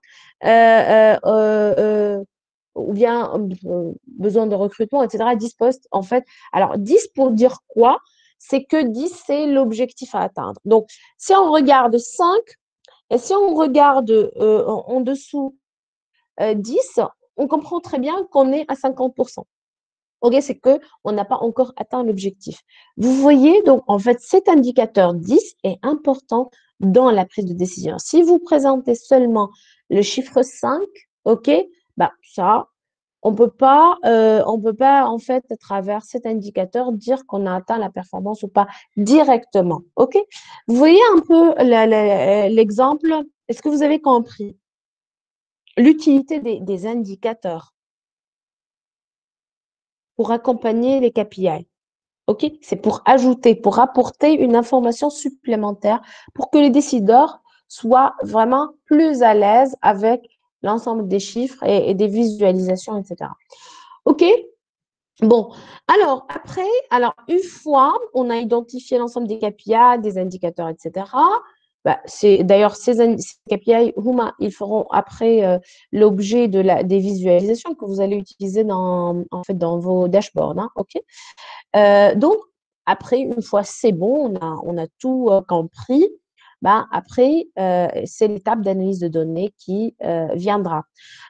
besoin de recrutement, etc. 10 postes, en fait. Alors, 10 pour dire quoi? C'est que 10, c'est l'objectif à atteindre. Donc, si on regarde 5, et si on regarde en dessous 10, on comprend très bien qu'on est à 50%. OK, c'est qu'on n'a pas encore atteint l'objectif. Vous voyez, donc, en fait, cet indicateur 10 est important dans la prise de décision. Si vous présentez seulement le chiffre 5, OK, bah, ça, on peut pas, en fait, à travers cet indicateur, dire qu'on a atteint la performance ou pas directement. OK? Vous voyez un peu l'exemple? Est-ce que vous avez compris l'utilité des indicateurs pour accompagner les KPI? OK? C'est pour ajouter, pour apporter une information supplémentaire pour que les décideurs soient vraiment plus à l'aise avec l'ensemble des chiffres et des visualisations, etc. OK? Bon, alors après, une fois on a identifié l'ensemble des KPI, des indicateurs, etc., bah, d'ailleurs ces KPI, ils feront après l'objet des visualisations que vous allez utiliser en fait, dans vos dashboards. Hein, OK? Donc, après, une fois c'est bon, on a tout compris, bah, après, c'est l'étape d'analyse de données qui viendra.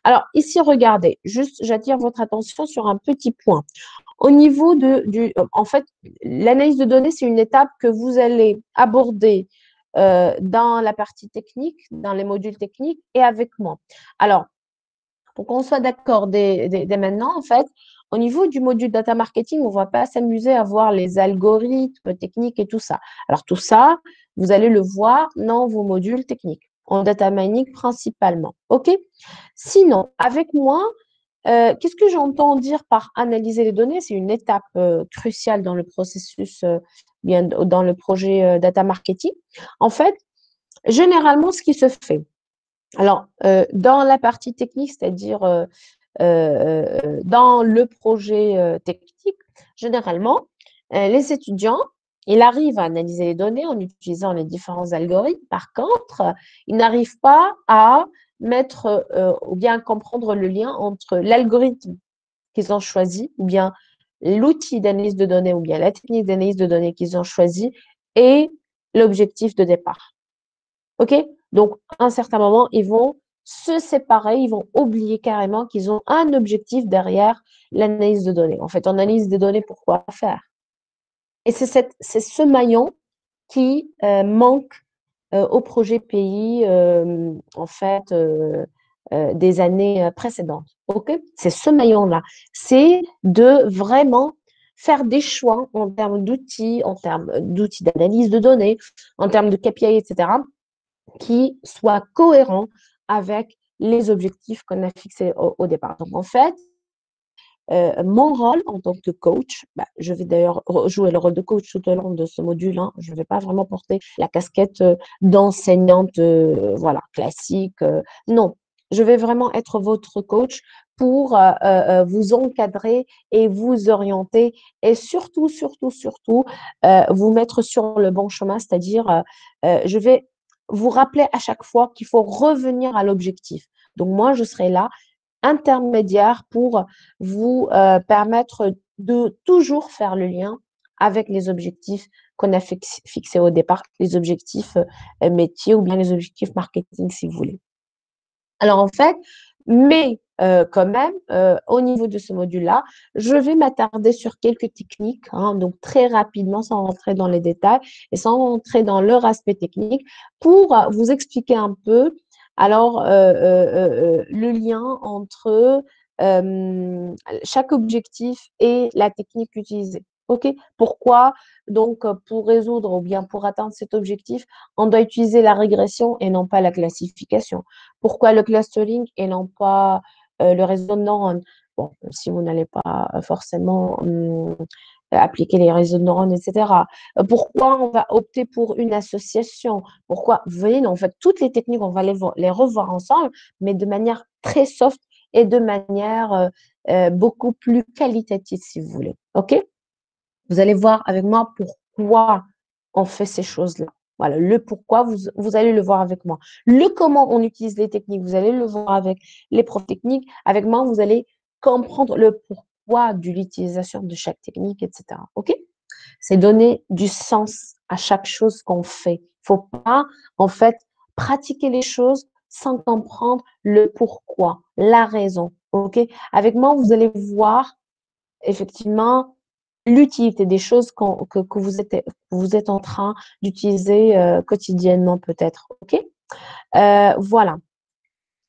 Alors, ici, regardez, juste, j'attire votre attention sur un petit point. Au niveau en fait, l'analyse de données, c'est une étape que vous allez aborder dans la partie technique, dans les modules techniques et avec moi. Alors, pour qu'on soit d'accord dès maintenant, en fait, au niveau du module data marketing, on ne va pas s'amuser à voir les algorithmes techniques et tout ça. Alors, tout ça, vous allez le voir dans vos modules techniques, en data mining principalement. OK? Sinon, avec moi, qu'est-ce que j'entends dire par analyser les données? C'est une étape cruciale dans le processus, dans le projet data marketing. En fait, généralement, ce qui se fait, alors, dans la partie technique, c'est-à-dire dans le projet technique, généralement, les étudiants, ils arrivent à analyser les données en utilisant les différents algorithmes. Par contre, ils n'arrivent pas à mettre ou bien comprendre le lien entre l'algorithme qu'ils ont choisi ou bien l'outil d'analyse de données ou bien la technique d'analyse de données qu'ils ont choisi et l'objectif de départ. OK? Donc, à un certain moment, ils vont se séparer, ils vont oublier carrément qu'ils ont un objectif derrière l'analyse de données. En fait, on analyse des données pour quoi faire? Et c'est ce maillon qui manque au projet pays, en fait, des années précédentes. OK? C'est ce maillon-là. C'est de vraiment faire des choix en termes d'outils, en termes d'outils d'analyse de données, en termes de KPI, etc., qui soit cohérent avec les objectifs qu'on a fixés au départ. Donc, en fait, mon rôle en tant que coach, je vais d'ailleurs jouer le rôle de coach tout au long de ce module. Hein, je ne vais pas vraiment porter la casquette d'enseignante voilà, classique. Non, je vais vraiment être votre coach pour vous encadrer et vous orienter et surtout, vous mettre sur le bon chemin, c'est-à-dire je vais vous rappeler à chaque fois qu'il faut revenir à l'objectif. Donc, moi, je serai là, intermédiaire pour vous permettre de toujours faire le lien avec les objectifs qu'on a fixés au départ, les objectifs métiers ou bien les objectifs marketing, si vous voulez. Alors, en fait, mais quand même, au niveau de ce module-là, je vais m'attarder sur quelques techniques, hein, donc très rapidement, sans rentrer dans les détails et sans rentrer dans leur aspect technique, pour vous expliquer un peu, alors, le lien entre chaque objectif et la technique utilisée. OK? Pourquoi? Donc, pour résoudre ou bien pour atteindre cet objectif, on doit utiliser la régression et non pas la classification. Pourquoi le clustering et non pas le réseau de neurones. Bon, si vous n'allez pas forcément appliquer les réseaux de neurones, etc. Pourquoi on va opter pour une association? Pourquoi? Vous voyez, en fait, toutes les techniques, on va les revoir ensemble, mais de manière très soft et de manière beaucoup plus qualitative, si vous voulez. OK? Vous allez voir avec moi pourquoi on fait ces choses-là. Voilà, le pourquoi, vous allez le voir avec moi. Le comment on utilise les techniques, vous allez le voir avec les profs techniques. Avec moi, vous allez comprendre le pourquoi de l'utilisation de chaque technique, etc. OK? C'est donner du sens à chaque chose qu'on fait. Il ne faut pas, en fait, pratiquer les choses sans comprendre le pourquoi, la raison. OK? Avec moi, vous allez voir effectivement l'utilité des choses que vous êtes en train d'utiliser quotidiennement peut-être. OK? Voilà.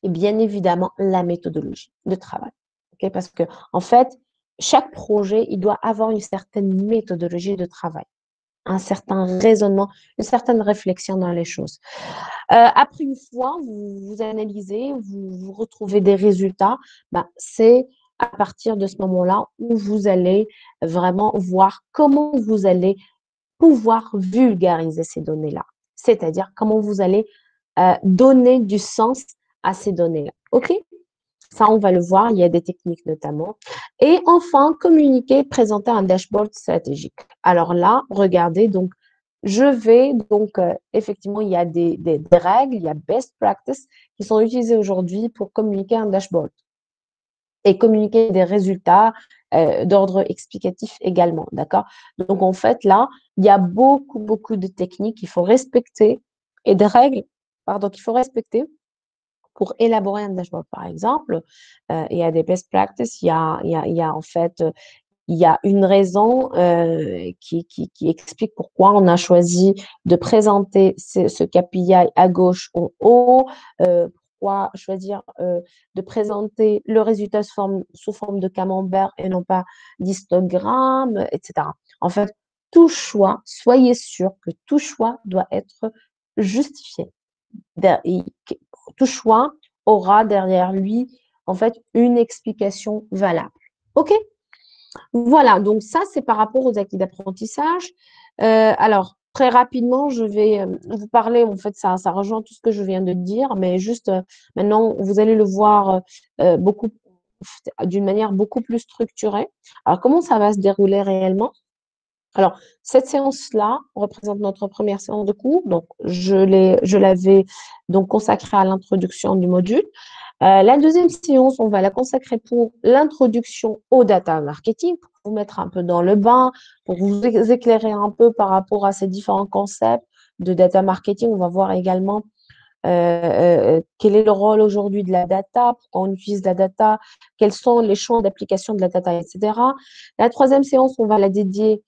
Et bien évidemment, la méthodologie de travail. OK? Parce que, en fait, chaque projet, il doit avoir une certaine méthodologie de travail, un certain raisonnement, une certaine réflexion dans les choses. Après une fois, vous analysez, vous retrouvez des résultats, c'est à partir de ce moment-là où vous allez vraiment voir comment vous allez pouvoir vulgariser ces données-là. C'est-à-dire comment vous allez donner du sens à ces données-là. OK? Ça, on va le voir, il y a des techniques notamment. Et enfin, communiquer, présenter un dashboard stratégique. Alors là, regardez, donc, effectivement, il y a des règles, il y a best practice qui sont utilisées aujourd'hui pour communiquer un dashboard et communiquer des résultats d'ordre explicatif également, d'accord? Donc, en fait, là, il y a beaucoup, beaucoup de techniques qu'il faut respecter et des règles, pardon, qu'il faut respecter pour élaborer un dashboard, par exemple. Il y a des best practices, il y a en fait il y a une raison qui explique pourquoi on a choisi de présenter ce KPI à gauche en haut, pourquoi choisir de présenter le résultat sous forme de camembert et non pas d'histogramme, etc. En fait, tout choix, soyez sûr que tout choix doit être justifié. Tout choix aura derrière lui, en fait, une explication valable. OK? Voilà, donc ça, c'est par rapport aux acquis d'apprentissage. Alors, très rapidement, je vais vous parler, en fait, ça rejoint tout ce que je viens de dire, mais juste maintenant, vous allez le voir d'une manière beaucoup plus structurée. Alors, comment ça va se dérouler réellement? Alors, cette séance-là représente notre première séance de cours. Donc, je l'avais donc consacrée à l'introduction du module. La deuxième séance, on va la consacrer pour l'introduction au data marketing, pour vous mettre un peu dans le bain, pour vous éclairer un peu par rapport à ces différents concepts de data marketing. On va voir également quel est le rôle aujourd'hui de la data, pourquoi on utilise la data, quels sont les champs d'application de la data, etc. La troisième séance, on va la dédier,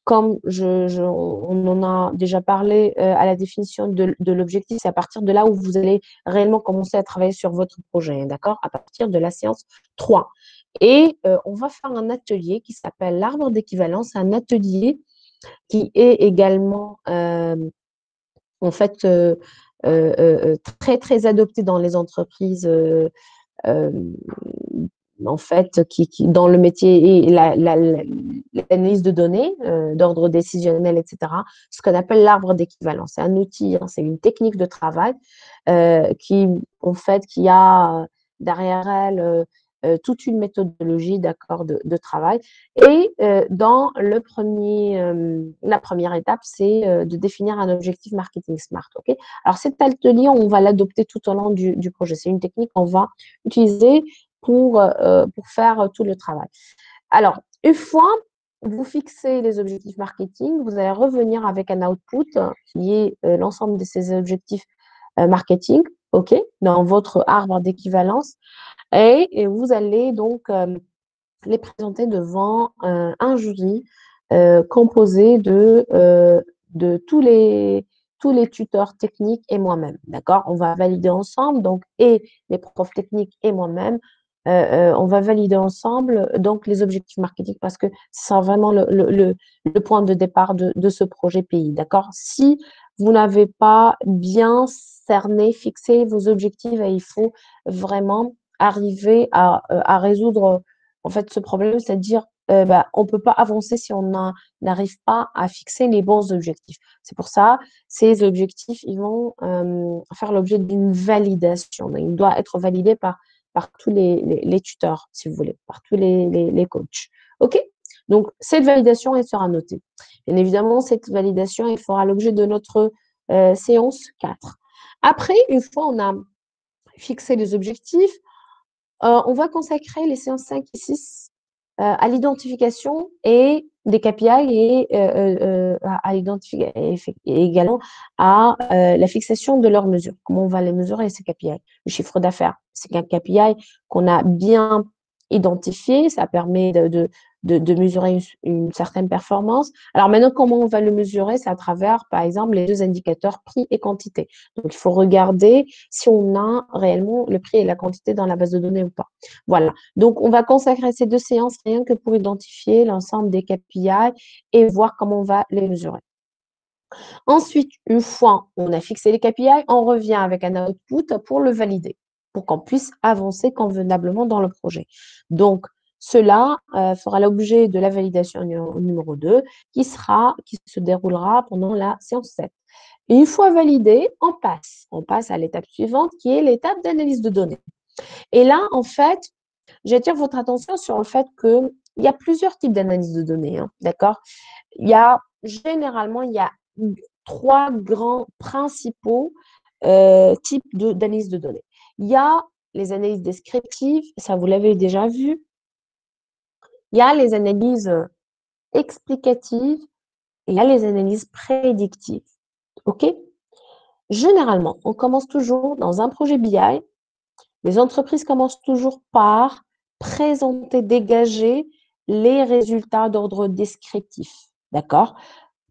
comme on en a déjà parlé, à la définition de l'objectif. C'est à partir de là où vous allez réellement commencer à travailler sur votre projet, d'accord? À partir de la séance 3. Et on va faire un atelier qui s'appelle l'arbre d'équivalence, un atelier qui est également, en fait, très, très adopté dans les entreprises en fait, dans le métier et l'analyse de données, d'ordre décisionnel, etc., ce qu'on appelle l'arbre d'équivalence. C'est un outil, hein, c'est une technique de travail qui, en fait, qui a derrière elle toute une méthodologie d'accord de travail. Et dans la première étape, c'est de définir un objectif marketing smart. Okay. Alors, cet atelier, on va l'adopter tout au long du projet. C'est une technique qu'on va utiliser pour faire tout le travail. Alors, une fois vous fixez les objectifs marketing, vous allez revenir avec un output qui est l'ensemble de ces objectifs marketing, OK, dans votre arbre d'équivalence, et vous allez donc les présenter devant un jury composé de tous les tuteurs techniques et moi-même, d'accord? On va valider ensemble, donc, et les profs techniques et moi-même, on va valider ensemble donc les objectifs marketing parce que c'est vraiment le point de départ de ce projet pays, d'accord? Si vous n'avez pas bien cerné, fixé vos objectifs, il faut vraiment arriver à résoudre en fait ce problème, c'est-à-dire on ne peut pas avancer si on n'arrive pas à fixer les bons objectifs. C'est pour ça, ces objectifs, ils vont faire l'objet d'une validation. Donc, il doit être validé par tous les tuteurs, si vous voulez, par tous les coachs. OK? Donc, cette validation, elle sera notée. Bien évidemment, cette validation, elle fera l'objet de notre séance 4. Après, une fois on a fixé les objectifs, on va consacrer les séances 5 et 6 à l'identification et des KPI et à l'identification et également à la fixation de leurs mesures. Comment on va les mesurer, ces KPI? Le chiffre d'affaires, c'est un KPI qu'on a bien identifié, ça permet de mesurer une certaine performance. Alors maintenant, comment on va le mesurer? C'est à travers, par exemple, les 2 indicateurs prix et quantité. Donc, il faut regarder si on a réellement le prix et la quantité dans la base de données ou pas. Voilà. Donc, on va consacrer ces 2 séances rien que pour identifier l'ensemble des KPI et voir comment on va les mesurer. Ensuite, une fois on a fixé les KPI, on revient avec un output pour le valider, pour qu'on puisse avancer convenablement dans le projet. Donc, cela fera l'objet de la validation numéro 2 qui se déroulera pendant la séance 7. Et une fois validé, on passe à l'étape suivante qui est l'étape d'analyse de données. Et là, en fait, j'attire votre attention sur le fait qu'il y a plusieurs types d'analyse de données, hein, d'accord? Généralement, il y a 3 grands principaux types d'analyse de données. Il y a les analyses descriptives, ça vous l'avez déjà vu. Il y a les analyses explicatives et il y a les analyses prédictives. OK? Généralement, on commence toujours dans un projet BI. Les entreprises commencent toujours par présenter, dégager les résultats d'ordre descriptif. D'accord?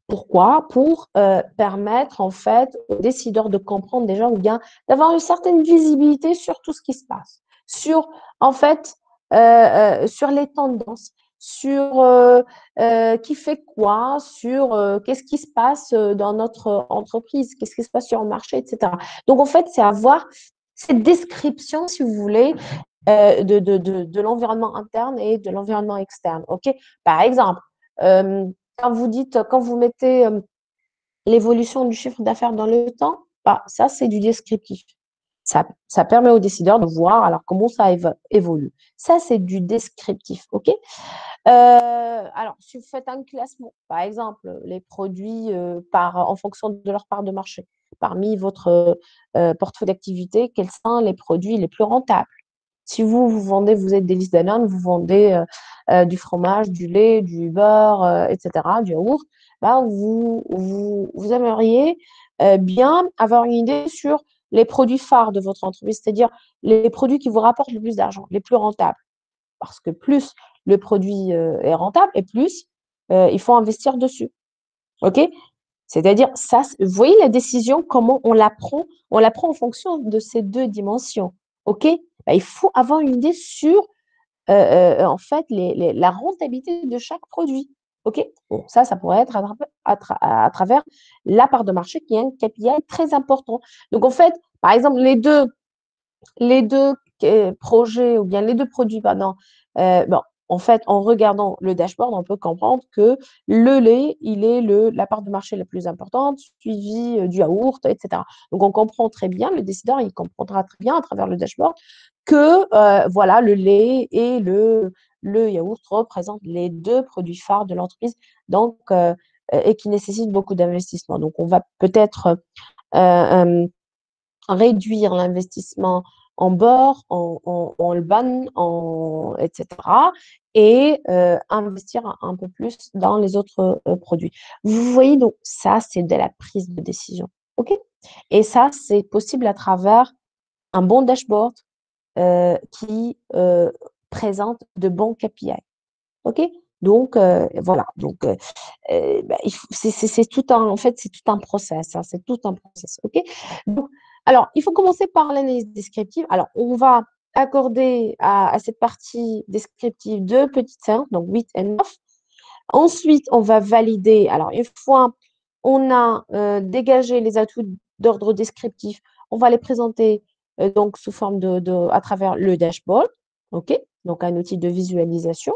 Pourquoi? Pour permettre en fait aux décideurs de comprendre déjà ou bien d'avoir une certaine visibilité sur tout ce qui se passe, sur en fait sur les tendances, sur qui fait quoi, sur qu'est-ce qui se passe dans notre entreprise, qu'est-ce qui se passe sur le marché, etc. Donc en fait, c'est avoir cette description, si vous voulez, de l'environnement interne et de l'environnement externe. Ok? Par exemple, quand vous mettez l'évolution du chiffre d'affaires dans le temps, ça, c'est du descriptif. Ça permet aux décideurs de voir alors comment ça évolue. Ça, c'est du descriptif. OK? Alors, si vous faites un classement, par exemple, les produits en fonction de leur part de marché, parmi votre portefeuille d'activité, quels sont les produits les plus rentables? Si vous êtes Délices Danone, vous vendez du fromage, du lait, du beurre, etc., du yaourt, vous aimeriez bien avoir une idée sur les produits phares de votre entreprise, c'est-à-dire les produits qui vous rapportent le plus d'argent, les plus rentables. Parce que plus le produit est rentable et plus il faut investir dessus. OK? C'est-à-dire, ça, vous voyez la décision, comment on la prend? On la prend en fonction de ces 2 dimensions. OK? Il faut avoir une idée sur, en fait, la rentabilité de chaque produit. OK? Bon, ça pourrait être à travers la part de marché qui est un KPI très important. Donc, en fait, par exemple, les deux projets ou bien les 2 produits, pardon, en fait, en regardant le dashboard, on peut comprendre que le lait, il est la part de marché la plus importante, suivi du yaourt, etc. Donc, on comprend très bien, le décideur, il comprendra très bien à travers le dashboard que voilà, le lait et le yaourt représentent les 2 produits phares de l'entreprise donc, et qui nécessitent beaucoup d'investissement. Donc, on va peut-être réduire l'investissement en beurre, en Alban, etc. et investir un peu plus dans les autres produits. Vous voyez, donc ça, c'est de la prise de décision. OK? Et ça, c'est possible à travers un bon dashboard qui présente de bons KPI. OK? Donc, voilà. Donc, c'est tout un, en fait, c'est tout un process. Hein, c'est tout un process. OK? Donc, alors, il faut commencer par l'analyse descriptive. Alors, on va accorder à cette partie descriptive 2 petites séances, donc 8 et 9. Ensuite, on va valider. Alors, une fois on a dégagé les atouts d'ordre descriptif, on va les présenter donc sous forme à travers le dashboard, ok? Donc un outil de visualisation.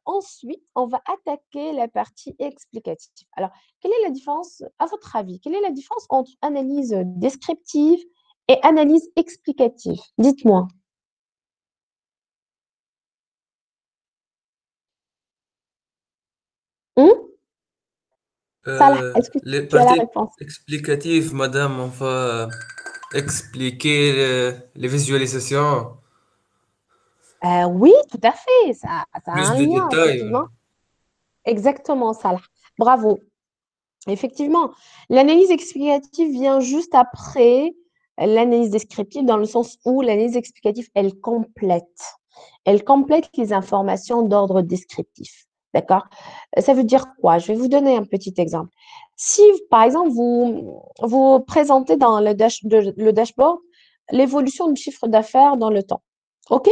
Ensuite, on va attaquer la partie explicative. Alors, quelle est la différence, à votre avis, quelle est la différence entre analyse descriptive et analyse explicative? Dites-moi. Salah, est-ce que Les tu as la parties réponse? explicatives, madame, on va expliquer les visualisations, Oui, tout à fait, ça a plus un de lien, détails. effectivement. Exactement, Salah. Bravo. Effectivement, l'analyse explicative vient juste après l'analyse descriptive dans le sens où l'analyse explicative, elle complète. Elle complète les informations d'ordre descriptif. D'accord? Ça veut dire quoi? Je vais vous donner un petit exemple. Si, par exemple, vous présentez dans le dashboard l'évolution du chiffre d'affaires dans le temps. OK?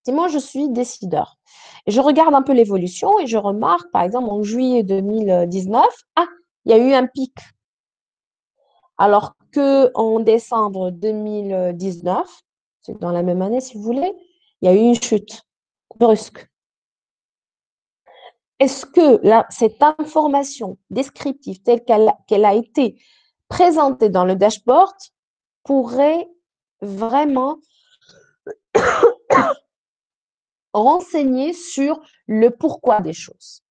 Si moi, je suis décideur, et je regarde un peu l'évolution et je remarque, par exemple, en juillet 2019, ah, il y a eu un pic. Alors qu'en décembre 2019, c'est dans la même année si vous voulez, il y a eu une chute brusque. Est-ce que là, cette information descriptive telle qu'elle a été présentée dans le dashboard pourrait vraiment renseigner sur le pourquoi des choses?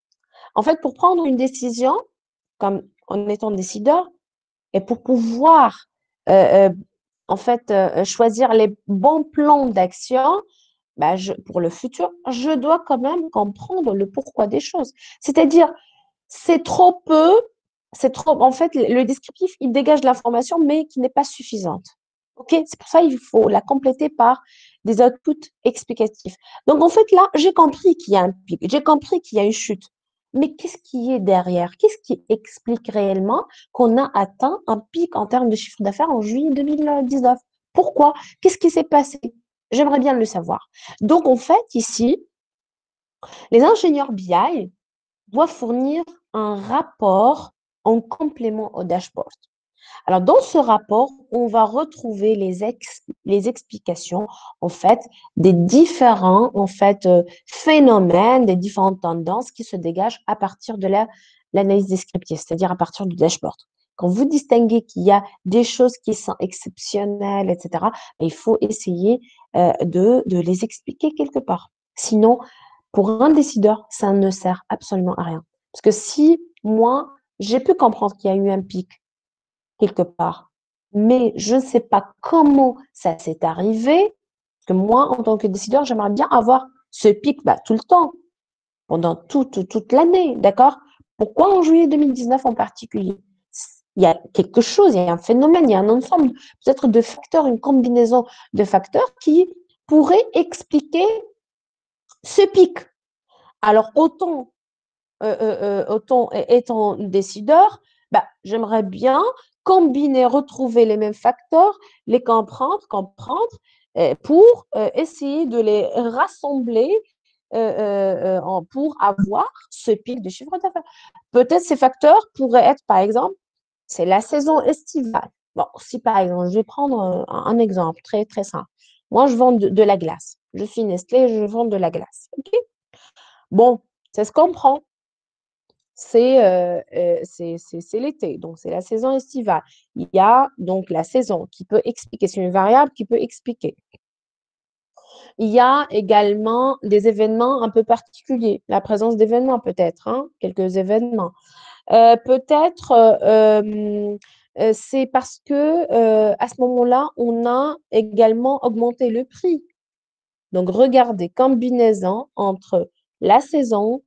En fait, pour prendre une décision, comme en étant décideur, et pour pouvoir en fait choisir les bons plans d'action, bah, pour le futur, je dois quand même comprendre le pourquoi des choses. C'est-à-dire, c'est trop peu, c'est trop. En fait, le descriptif, il dégage l'information, mais qui n'est pas suffisante. Ok, c'est pour ça qu'il faut la compléter par des outputs explicatifs. Donc, en fait, là, j'ai compris qu'il y a un pic, j'ai compris qu'il y a une chute. Mais qu'est-ce qui est derrière? Qu'est-ce qui explique réellement qu'on a atteint un pic en termes de chiffre d'affaires en juillet 2019? Pourquoi? Qu'est-ce qui s'est passé? J'aimerais bien le savoir. Donc, en fait, ici, les ingénieurs BI doivent fournir un rapport en complément au dashboard. Alors, dans ce rapport, on va retrouver les explications, en fait, des différents, phénomènes, des différentes tendances qui se dégagent à partir de l'analyse descriptive, c'est-à-dire à partir du dashboard. Quand vous distinguez qu'il y a des choses qui sont exceptionnelles, etc., il faut essayer de les expliquer quelque part. Sinon, pour un décideur, ça ne sert absolument à rien. Parce que si moi, j'ai pu comprendre qu'il y a eu un pic quelque part, mais je ne sais pas comment ça s'est arrivé, parce que moi, en tant que décideur, j'aimerais bien avoir ce pic tout le temps, pendant toute l'année, d'accord? Pourquoi en juillet 2019 en particulier? Il y a quelque chose, il y a un phénomène, il y a un ensemble peut-être de facteurs, une combinaison de facteurs qui pourrait expliquer ce pic. Alors, autant étant décideur, j'aimerais bien combiner, retrouver les mêmes facteurs, les comprendre pour essayer de les rassembler pour avoir ce pic de chiffre d'affaires. Peut-être ces facteurs pourraient être, par exemple, c'est la saison estivale. Bon, si par exemple, je vais prendre un exemple très, très simple. Moi, je vends de la glace. Je suis Nestlé, je vends de la glace. OK? Bon, ça se comprend. C'est l'été, donc c'est la saison estivale. Il y a donc la saison qui peut expliquer, c'est une variable qui peut expliquer. Il y a également des événements un peu particuliers, la présence d'événements peut-être, hein, quelques événements. Peut-être c'est parce que à ce moment-là, on a également augmenté le prix. Donc, regardez, combinaison entre la saison,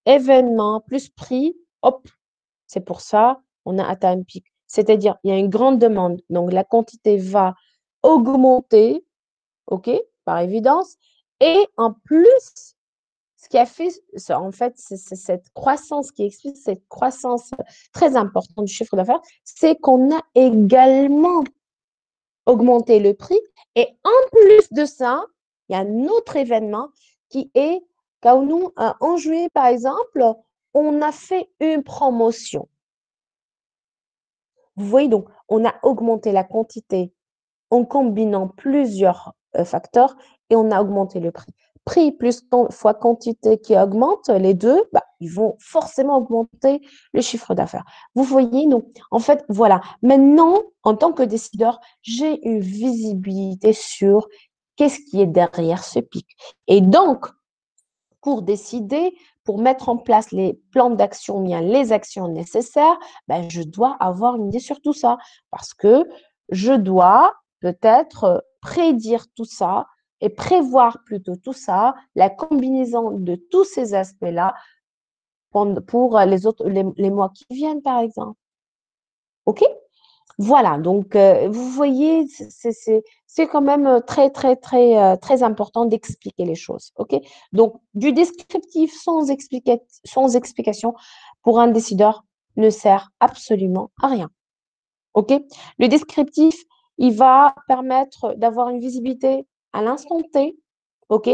événement plus prix, hop, c'est pour ça on a atteint un pic. C'est-à-dire, il y a une grande demande, donc la quantité va augmenter, OK, par évidence. Et en plus, ce qui a fait, en fait, c'est cette croissance qui explique cette croissance très importante du chiffre d'affaires, c'est qu'on a également augmenté le prix. Et en plus de ça, il y a un autre événement qui est quand nous, en juillet, par exemple, on a fait une promotion. Vous voyez, donc, on a augmenté la quantité en combinant plusieurs facteurs et on a augmenté le prix. Prix plus fois quantité qui augmente, les deux, bah, ils vont forcément augmenter le chiffre d'affaires. Vous voyez, donc, en fait, voilà. Maintenant, en tant que décideur, j'ai une visibilité sur qu'est-ce qui est derrière ce pic. Et donc, pour décider, pour mettre en place les plans d'action, bien les actions nécessaires, ben, je dois avoir une idée sur tout ça parce que je dois peut-être prédire tout ça et prévoir plutôt tout ça, la combinaison de tous ces aspects-là pour les mois qui viennent, par exemple. OK? Voilà, donc vous voyez, c'est quand même très important d'expliquer les choses. OK? Donc, du descriptif sans explication pour un décideur ne sert absolument à rien. OK? Le descriptif, il va permettre d'avoir une visibilité à l'instant T, OK?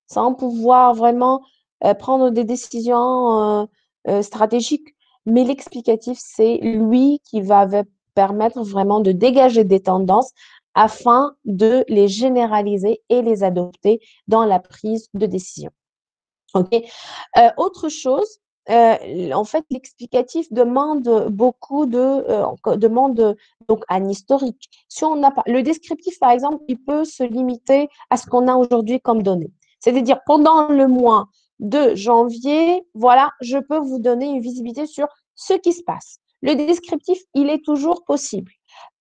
Sans pouvoir vraiment prendre des décisions stratégiques. Mais l'explicatif, c'est lui qui va permettre vraiment de dégager des tendances afin de les généraliser et les adopter dans la prise de décision. OK? Autre chose, en fait, l'explicatif demande beaucoup demande donc un historique. Si on n'a pas le descriptif, par exemple, il peut se limiter à ce qu'on a aujourd'hui comme données. C'est-à-dire, pendant le mois de janvier, voilà, je peux vous donner une visibilité sur ce qui se passe. Le descriptif, il est toujours possible.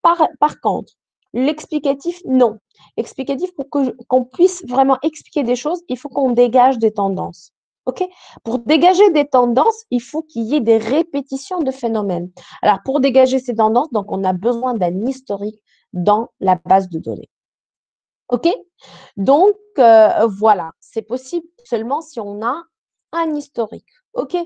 Par contre, l'explicatif, non. L'explicatif, pour qu'on puisse vraiment expliquer des choses, il faut qu'on dégage des tendances. OK? Pour dégager des tendances, il faut qu'il y ait des répétitions de phénomènes. Alors, pour dégager ces tendances, donc, on a besoin d'un historique dans la base de données. OK? Donc, voilà, c'est possible seulement si on a un historique. OK?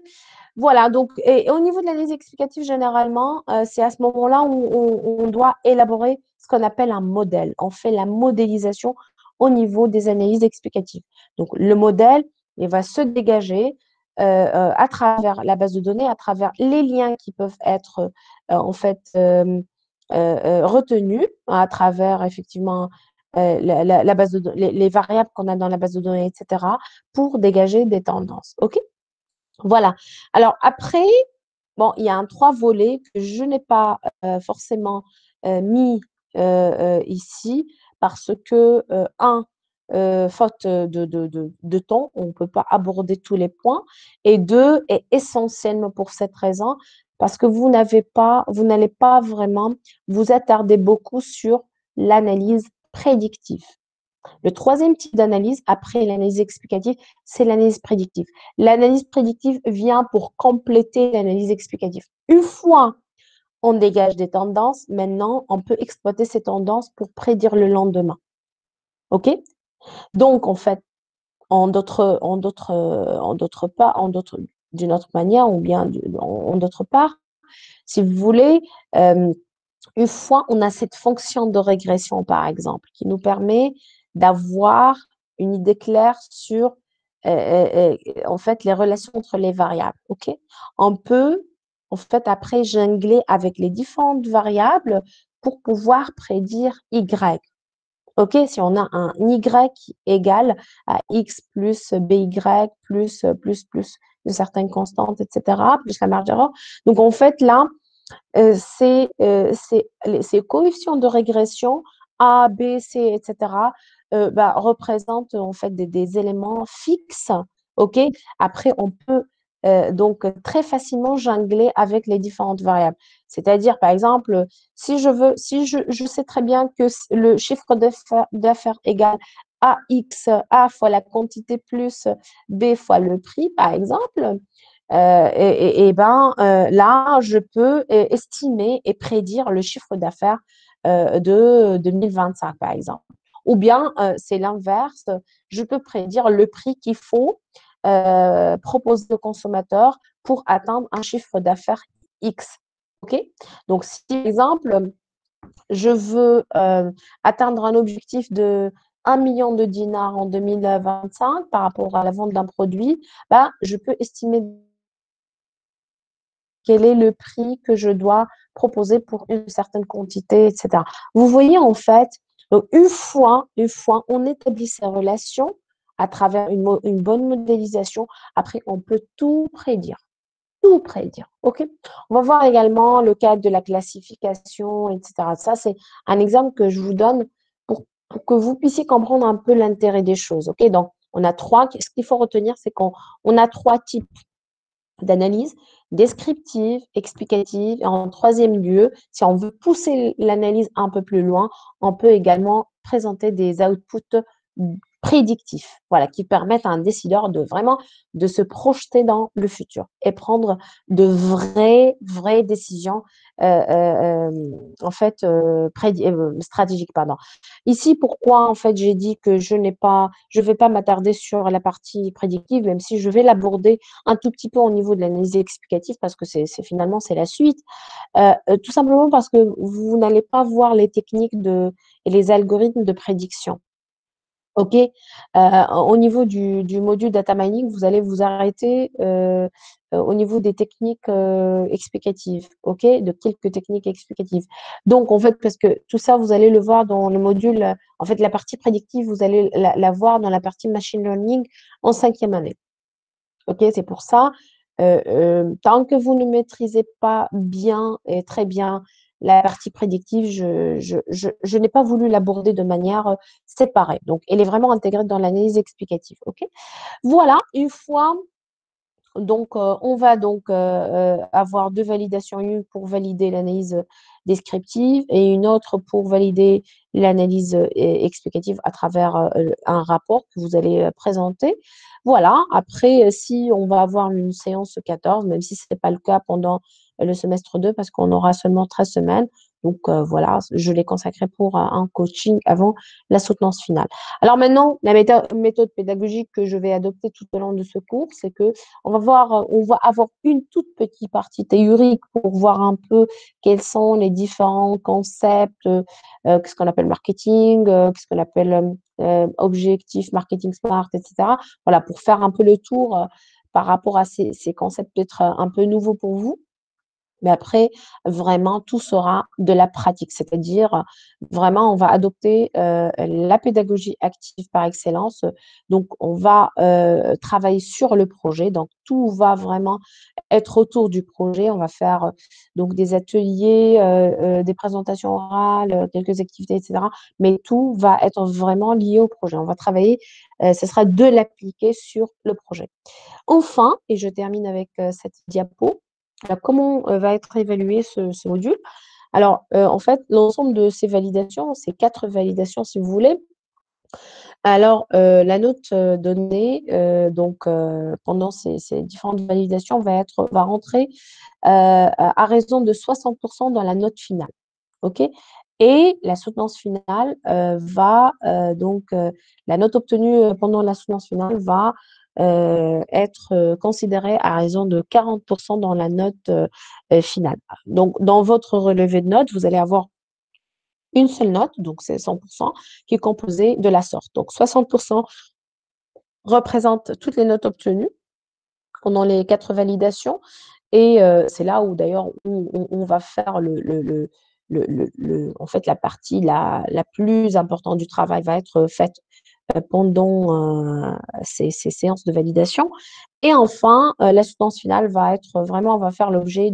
Voilà, donc, et au niveau de l'analyse explicative, généralement, c'est à ce moment-là où on doit élaborer ce qu'on appelle un modèle. On fait la modélisation au niveau des analyses explicatives. Donc, le modèle, il va se dégager à travers la base de données, à travers les liens qui peuvent être en fait retenus à travers effectivement la base de les variables qu'on a dans la base de données, etc., pour dégager des tendances. OK? Voilà. Alors après, bon, il y a un 3 volets que je n'ai pas forcément mis ici parce que, faute de temps, on ne peut pas aborder tous les points. Et 2, et essentiellement pour cette raison, parce que vous n'allez pas vraiment vous attarder beaucoup sur l'analyse prédictive. Le troisième type d'analyse, après l'analyse explicative, c'est l'analyse prédictive. L'analyse prédictive vient pour compléter l'analyse explicative. Une fois on dégage des tendances, maintenant, on peut exploiter ces tendances pour prédire le lendemain. OK? Donc, en fait, d'une autre manière ou bien en d'autre part, si vous voulez, une fois on a cette fonction de régression, par exemple, qui nous permet d'avoir une idée claire sur en fait les relations entre les variables. OK? On peut en fait après jongler avec les différentes variables pour pouvoir prédire Y. OK? Si on a un Y égal à X plus BY plus une certaine constante, etc., plus la marge d'erreur. Donc en fait là, ces coefficients de régression A, B, C, etc., représentent en fait des éléments fixes. OK? Après, on peut donc très facilement jongler avec les différentes variables. C'est-à-dire, par exemple, si je sais très bien que le chiffre d'affaires égale A fois la quantité plus B fois le prix, par exemple, là, je peux estimer et prédire le chiffre d'affaires de 2025, par exemple. Ou bien, c'est l'inverse, je peux prédire le prix qu'il faut proposer au consommateur pour atteindre un chiffre d'affaires X. OK? Donc, si, par exemple, je veux atteindre un objectif de 1 million de dinars en 2025 par rapport à la vente d'un produit, je peux estimer quel est le prix que je dois proposer pour une certaine quantité, etc. Vous voyez, en fait, donc une fois, on établit ces relations à travers une bonne modélisation, après, on peut tout prédire. Tout prédire, OK? On va voir également le cadre de la classification, etc. Ça, c'est un exemple que je vous donne pour que vous puissiez comprendre un peu l'intérêt des choses, OK? Donc, on a ce qu'il faut retenir, c'est qu'on a 3 types d'analyse: descriptive, explicative, et en troisième lieu, si on veut pousser l'analyse un peu plus loin, on peut également présenter des outputs prédictifs, voilà, qui permettent à un décideur de se projeter dans le futur et prendre de vraies décisions en fait stratégiques, pardon. Ici, pourquoi en fait j'ai dit que je vais pas m'attarder sur la partie prédictive, même si je vais l'aborder un tout petit peu au niveau de l'analyse explicative, parce que finalement c'est la suite. Tout simplement parce que vous n'allez pas voir les techniques et les algorithmes de prédiction. OK. Au niveau du module data mining, vous allez vous arrêter au niveau des techniques explicatives, OK, de quelques techniques explicatives. Donc, en fait, parce que tout ça, vous allez le voir dans le module, en fait, la partie prédictive, vous allez la voir dans la partie machine learning en 5e année. OK, c'est pour ça, tant que vous ne maîtrisez pas bien et très bien la partie prédictive, je n'ai pas voulu l'aborder de manière séparée. Donc, elle est vraiment intégrée dans l'analyse explicative. OK? Voilà, une fois, donc, on va donc avoir 2 validations, une pour valider l'analyse descriptive et une autre pour valider l'analyse explicative à travers un rapport que vous allez présenter. Voilà, après, si on va avoir une séance 14, même si ce n'est pas le cas pendant le semestre 2, parce qu'on aura seulement 13 semaines. Donc, voilà, je l'ai consacré pour un coaching avant la soutenance finale. Alors maintenant, la méthode pédagogique que je vais adopter tout au long de ce cours, c'est que on va avoir une toute petite partie théorique pour voir un peu quels sont les différents concepts, ce qu'on appelle marketing, ce qu'on appelle objectif, marketing smart, etc. Voilà, pour faire un peu le tour par rapport à ces concepts peut-être un peu nouveaux pour vous. Mais après, vraiment, tout sera de la pratique, c'est-à-dire vraiment, on va adopter la pédagogie active par excellence. Donc, on va travailler sur le projet. Donc, tout va vraiment être autour du projet. On va faire donc des ateliers, des présentations orales, quelques activités, etc. Mais tout va être vraiment lié au projet. On va travailler, ce sera de l'appliquer sur le projet. Enfin, et je termine avec cette diapo. Alors, comment va être évalué ce module? Alors, en fait, l'ensemble de ces validations, ces 4 validations, si vous voulez. Alors, la note donnée donc pendant ces différentes validations va rentrer à raison de 60% dans la note finale. OK? Et la soutenance finale la note obtenue pendant la soutenance finale va être considérée à raison de 40% dans la note finale. Donc, dans votre relevé de notes, vous allez avoir une seule note, donc c'est 100%, qui est composée de la sorte. Donc, 60% représente toutes les notes obtenues pendant les 4 validations. Et c'est là où d'ailleurs on va faire en fait, la partie la plus importante du travail va être faite pendant ces séances de validation. Et enfin, la soutenance finale va faire l'objet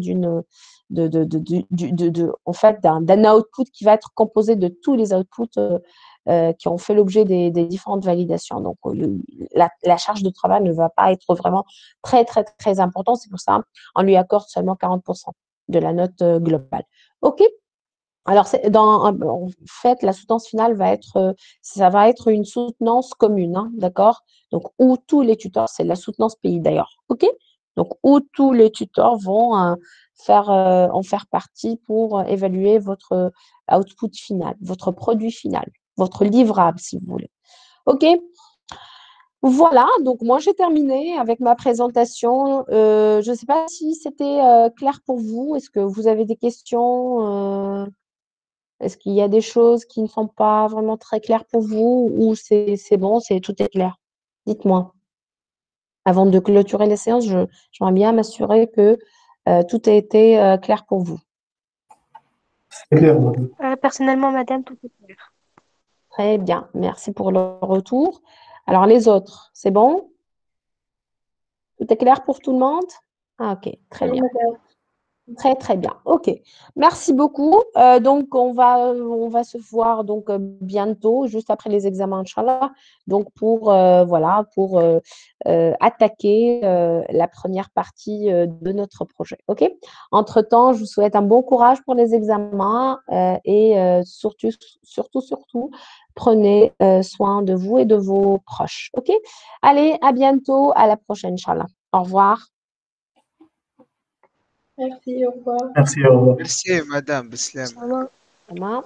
en fait, d'un output qui va être composé de tous les outputs qui ont fait l'objet des différentes validations. Donc, la charge de travail ne va pas être vraiment très, très, très importante. C'est pour ça qu'on lui accorde seulement 40% de la note globale. OK? Alors, en fait, la soutenance finale ça va être une soutenance commune, hein, d'accord? Donc, où tous les tuteurs, c'est la soutenance pays d'ailleurs, OK? Donc, où tous les tuteurs vont en faire partie pour évaluer votre output final, votre produit final, votre livrable, si vous voulez. OK? Voilà, donc moi j'ai terminé avec ma présentation. Je ne sais pas si c'était clair pour vous. Est-ce que vous avez des questions? Est-ce qu'il y a des choses qui ne sont pas vraiment très claires pour vous ou c'est bon, tout est clair? Dites-moi. Avant de clôturer la séance, j'aimerais bien m'assurer que tout a été clair pour vous? C'est clair, madame. Personnellement, madame, tout est clair. Très bien, merci pour le retour. Alors, les autres, c'est bon? Tout est clair pour tout le monde? Ah, ok, très bien. Très, très bien. OK. Merci beaucoup. Donc, on va se voir donc bientôt, juste après les examens, Inch'Allah. Donc, voilà, pour attaquer la première partie de notre projet. OK? Entre-temps, je vous souhaite un bon courage pour les examens et surtout, prenez soin de vous et de vos proches. OK? Allez, à bientôt, à la prochaine, Inch'Allah. Au revoir. Merci, au revoir. Merci, au revoir. Merci, madame. Bislam. Vraiment. Tamam.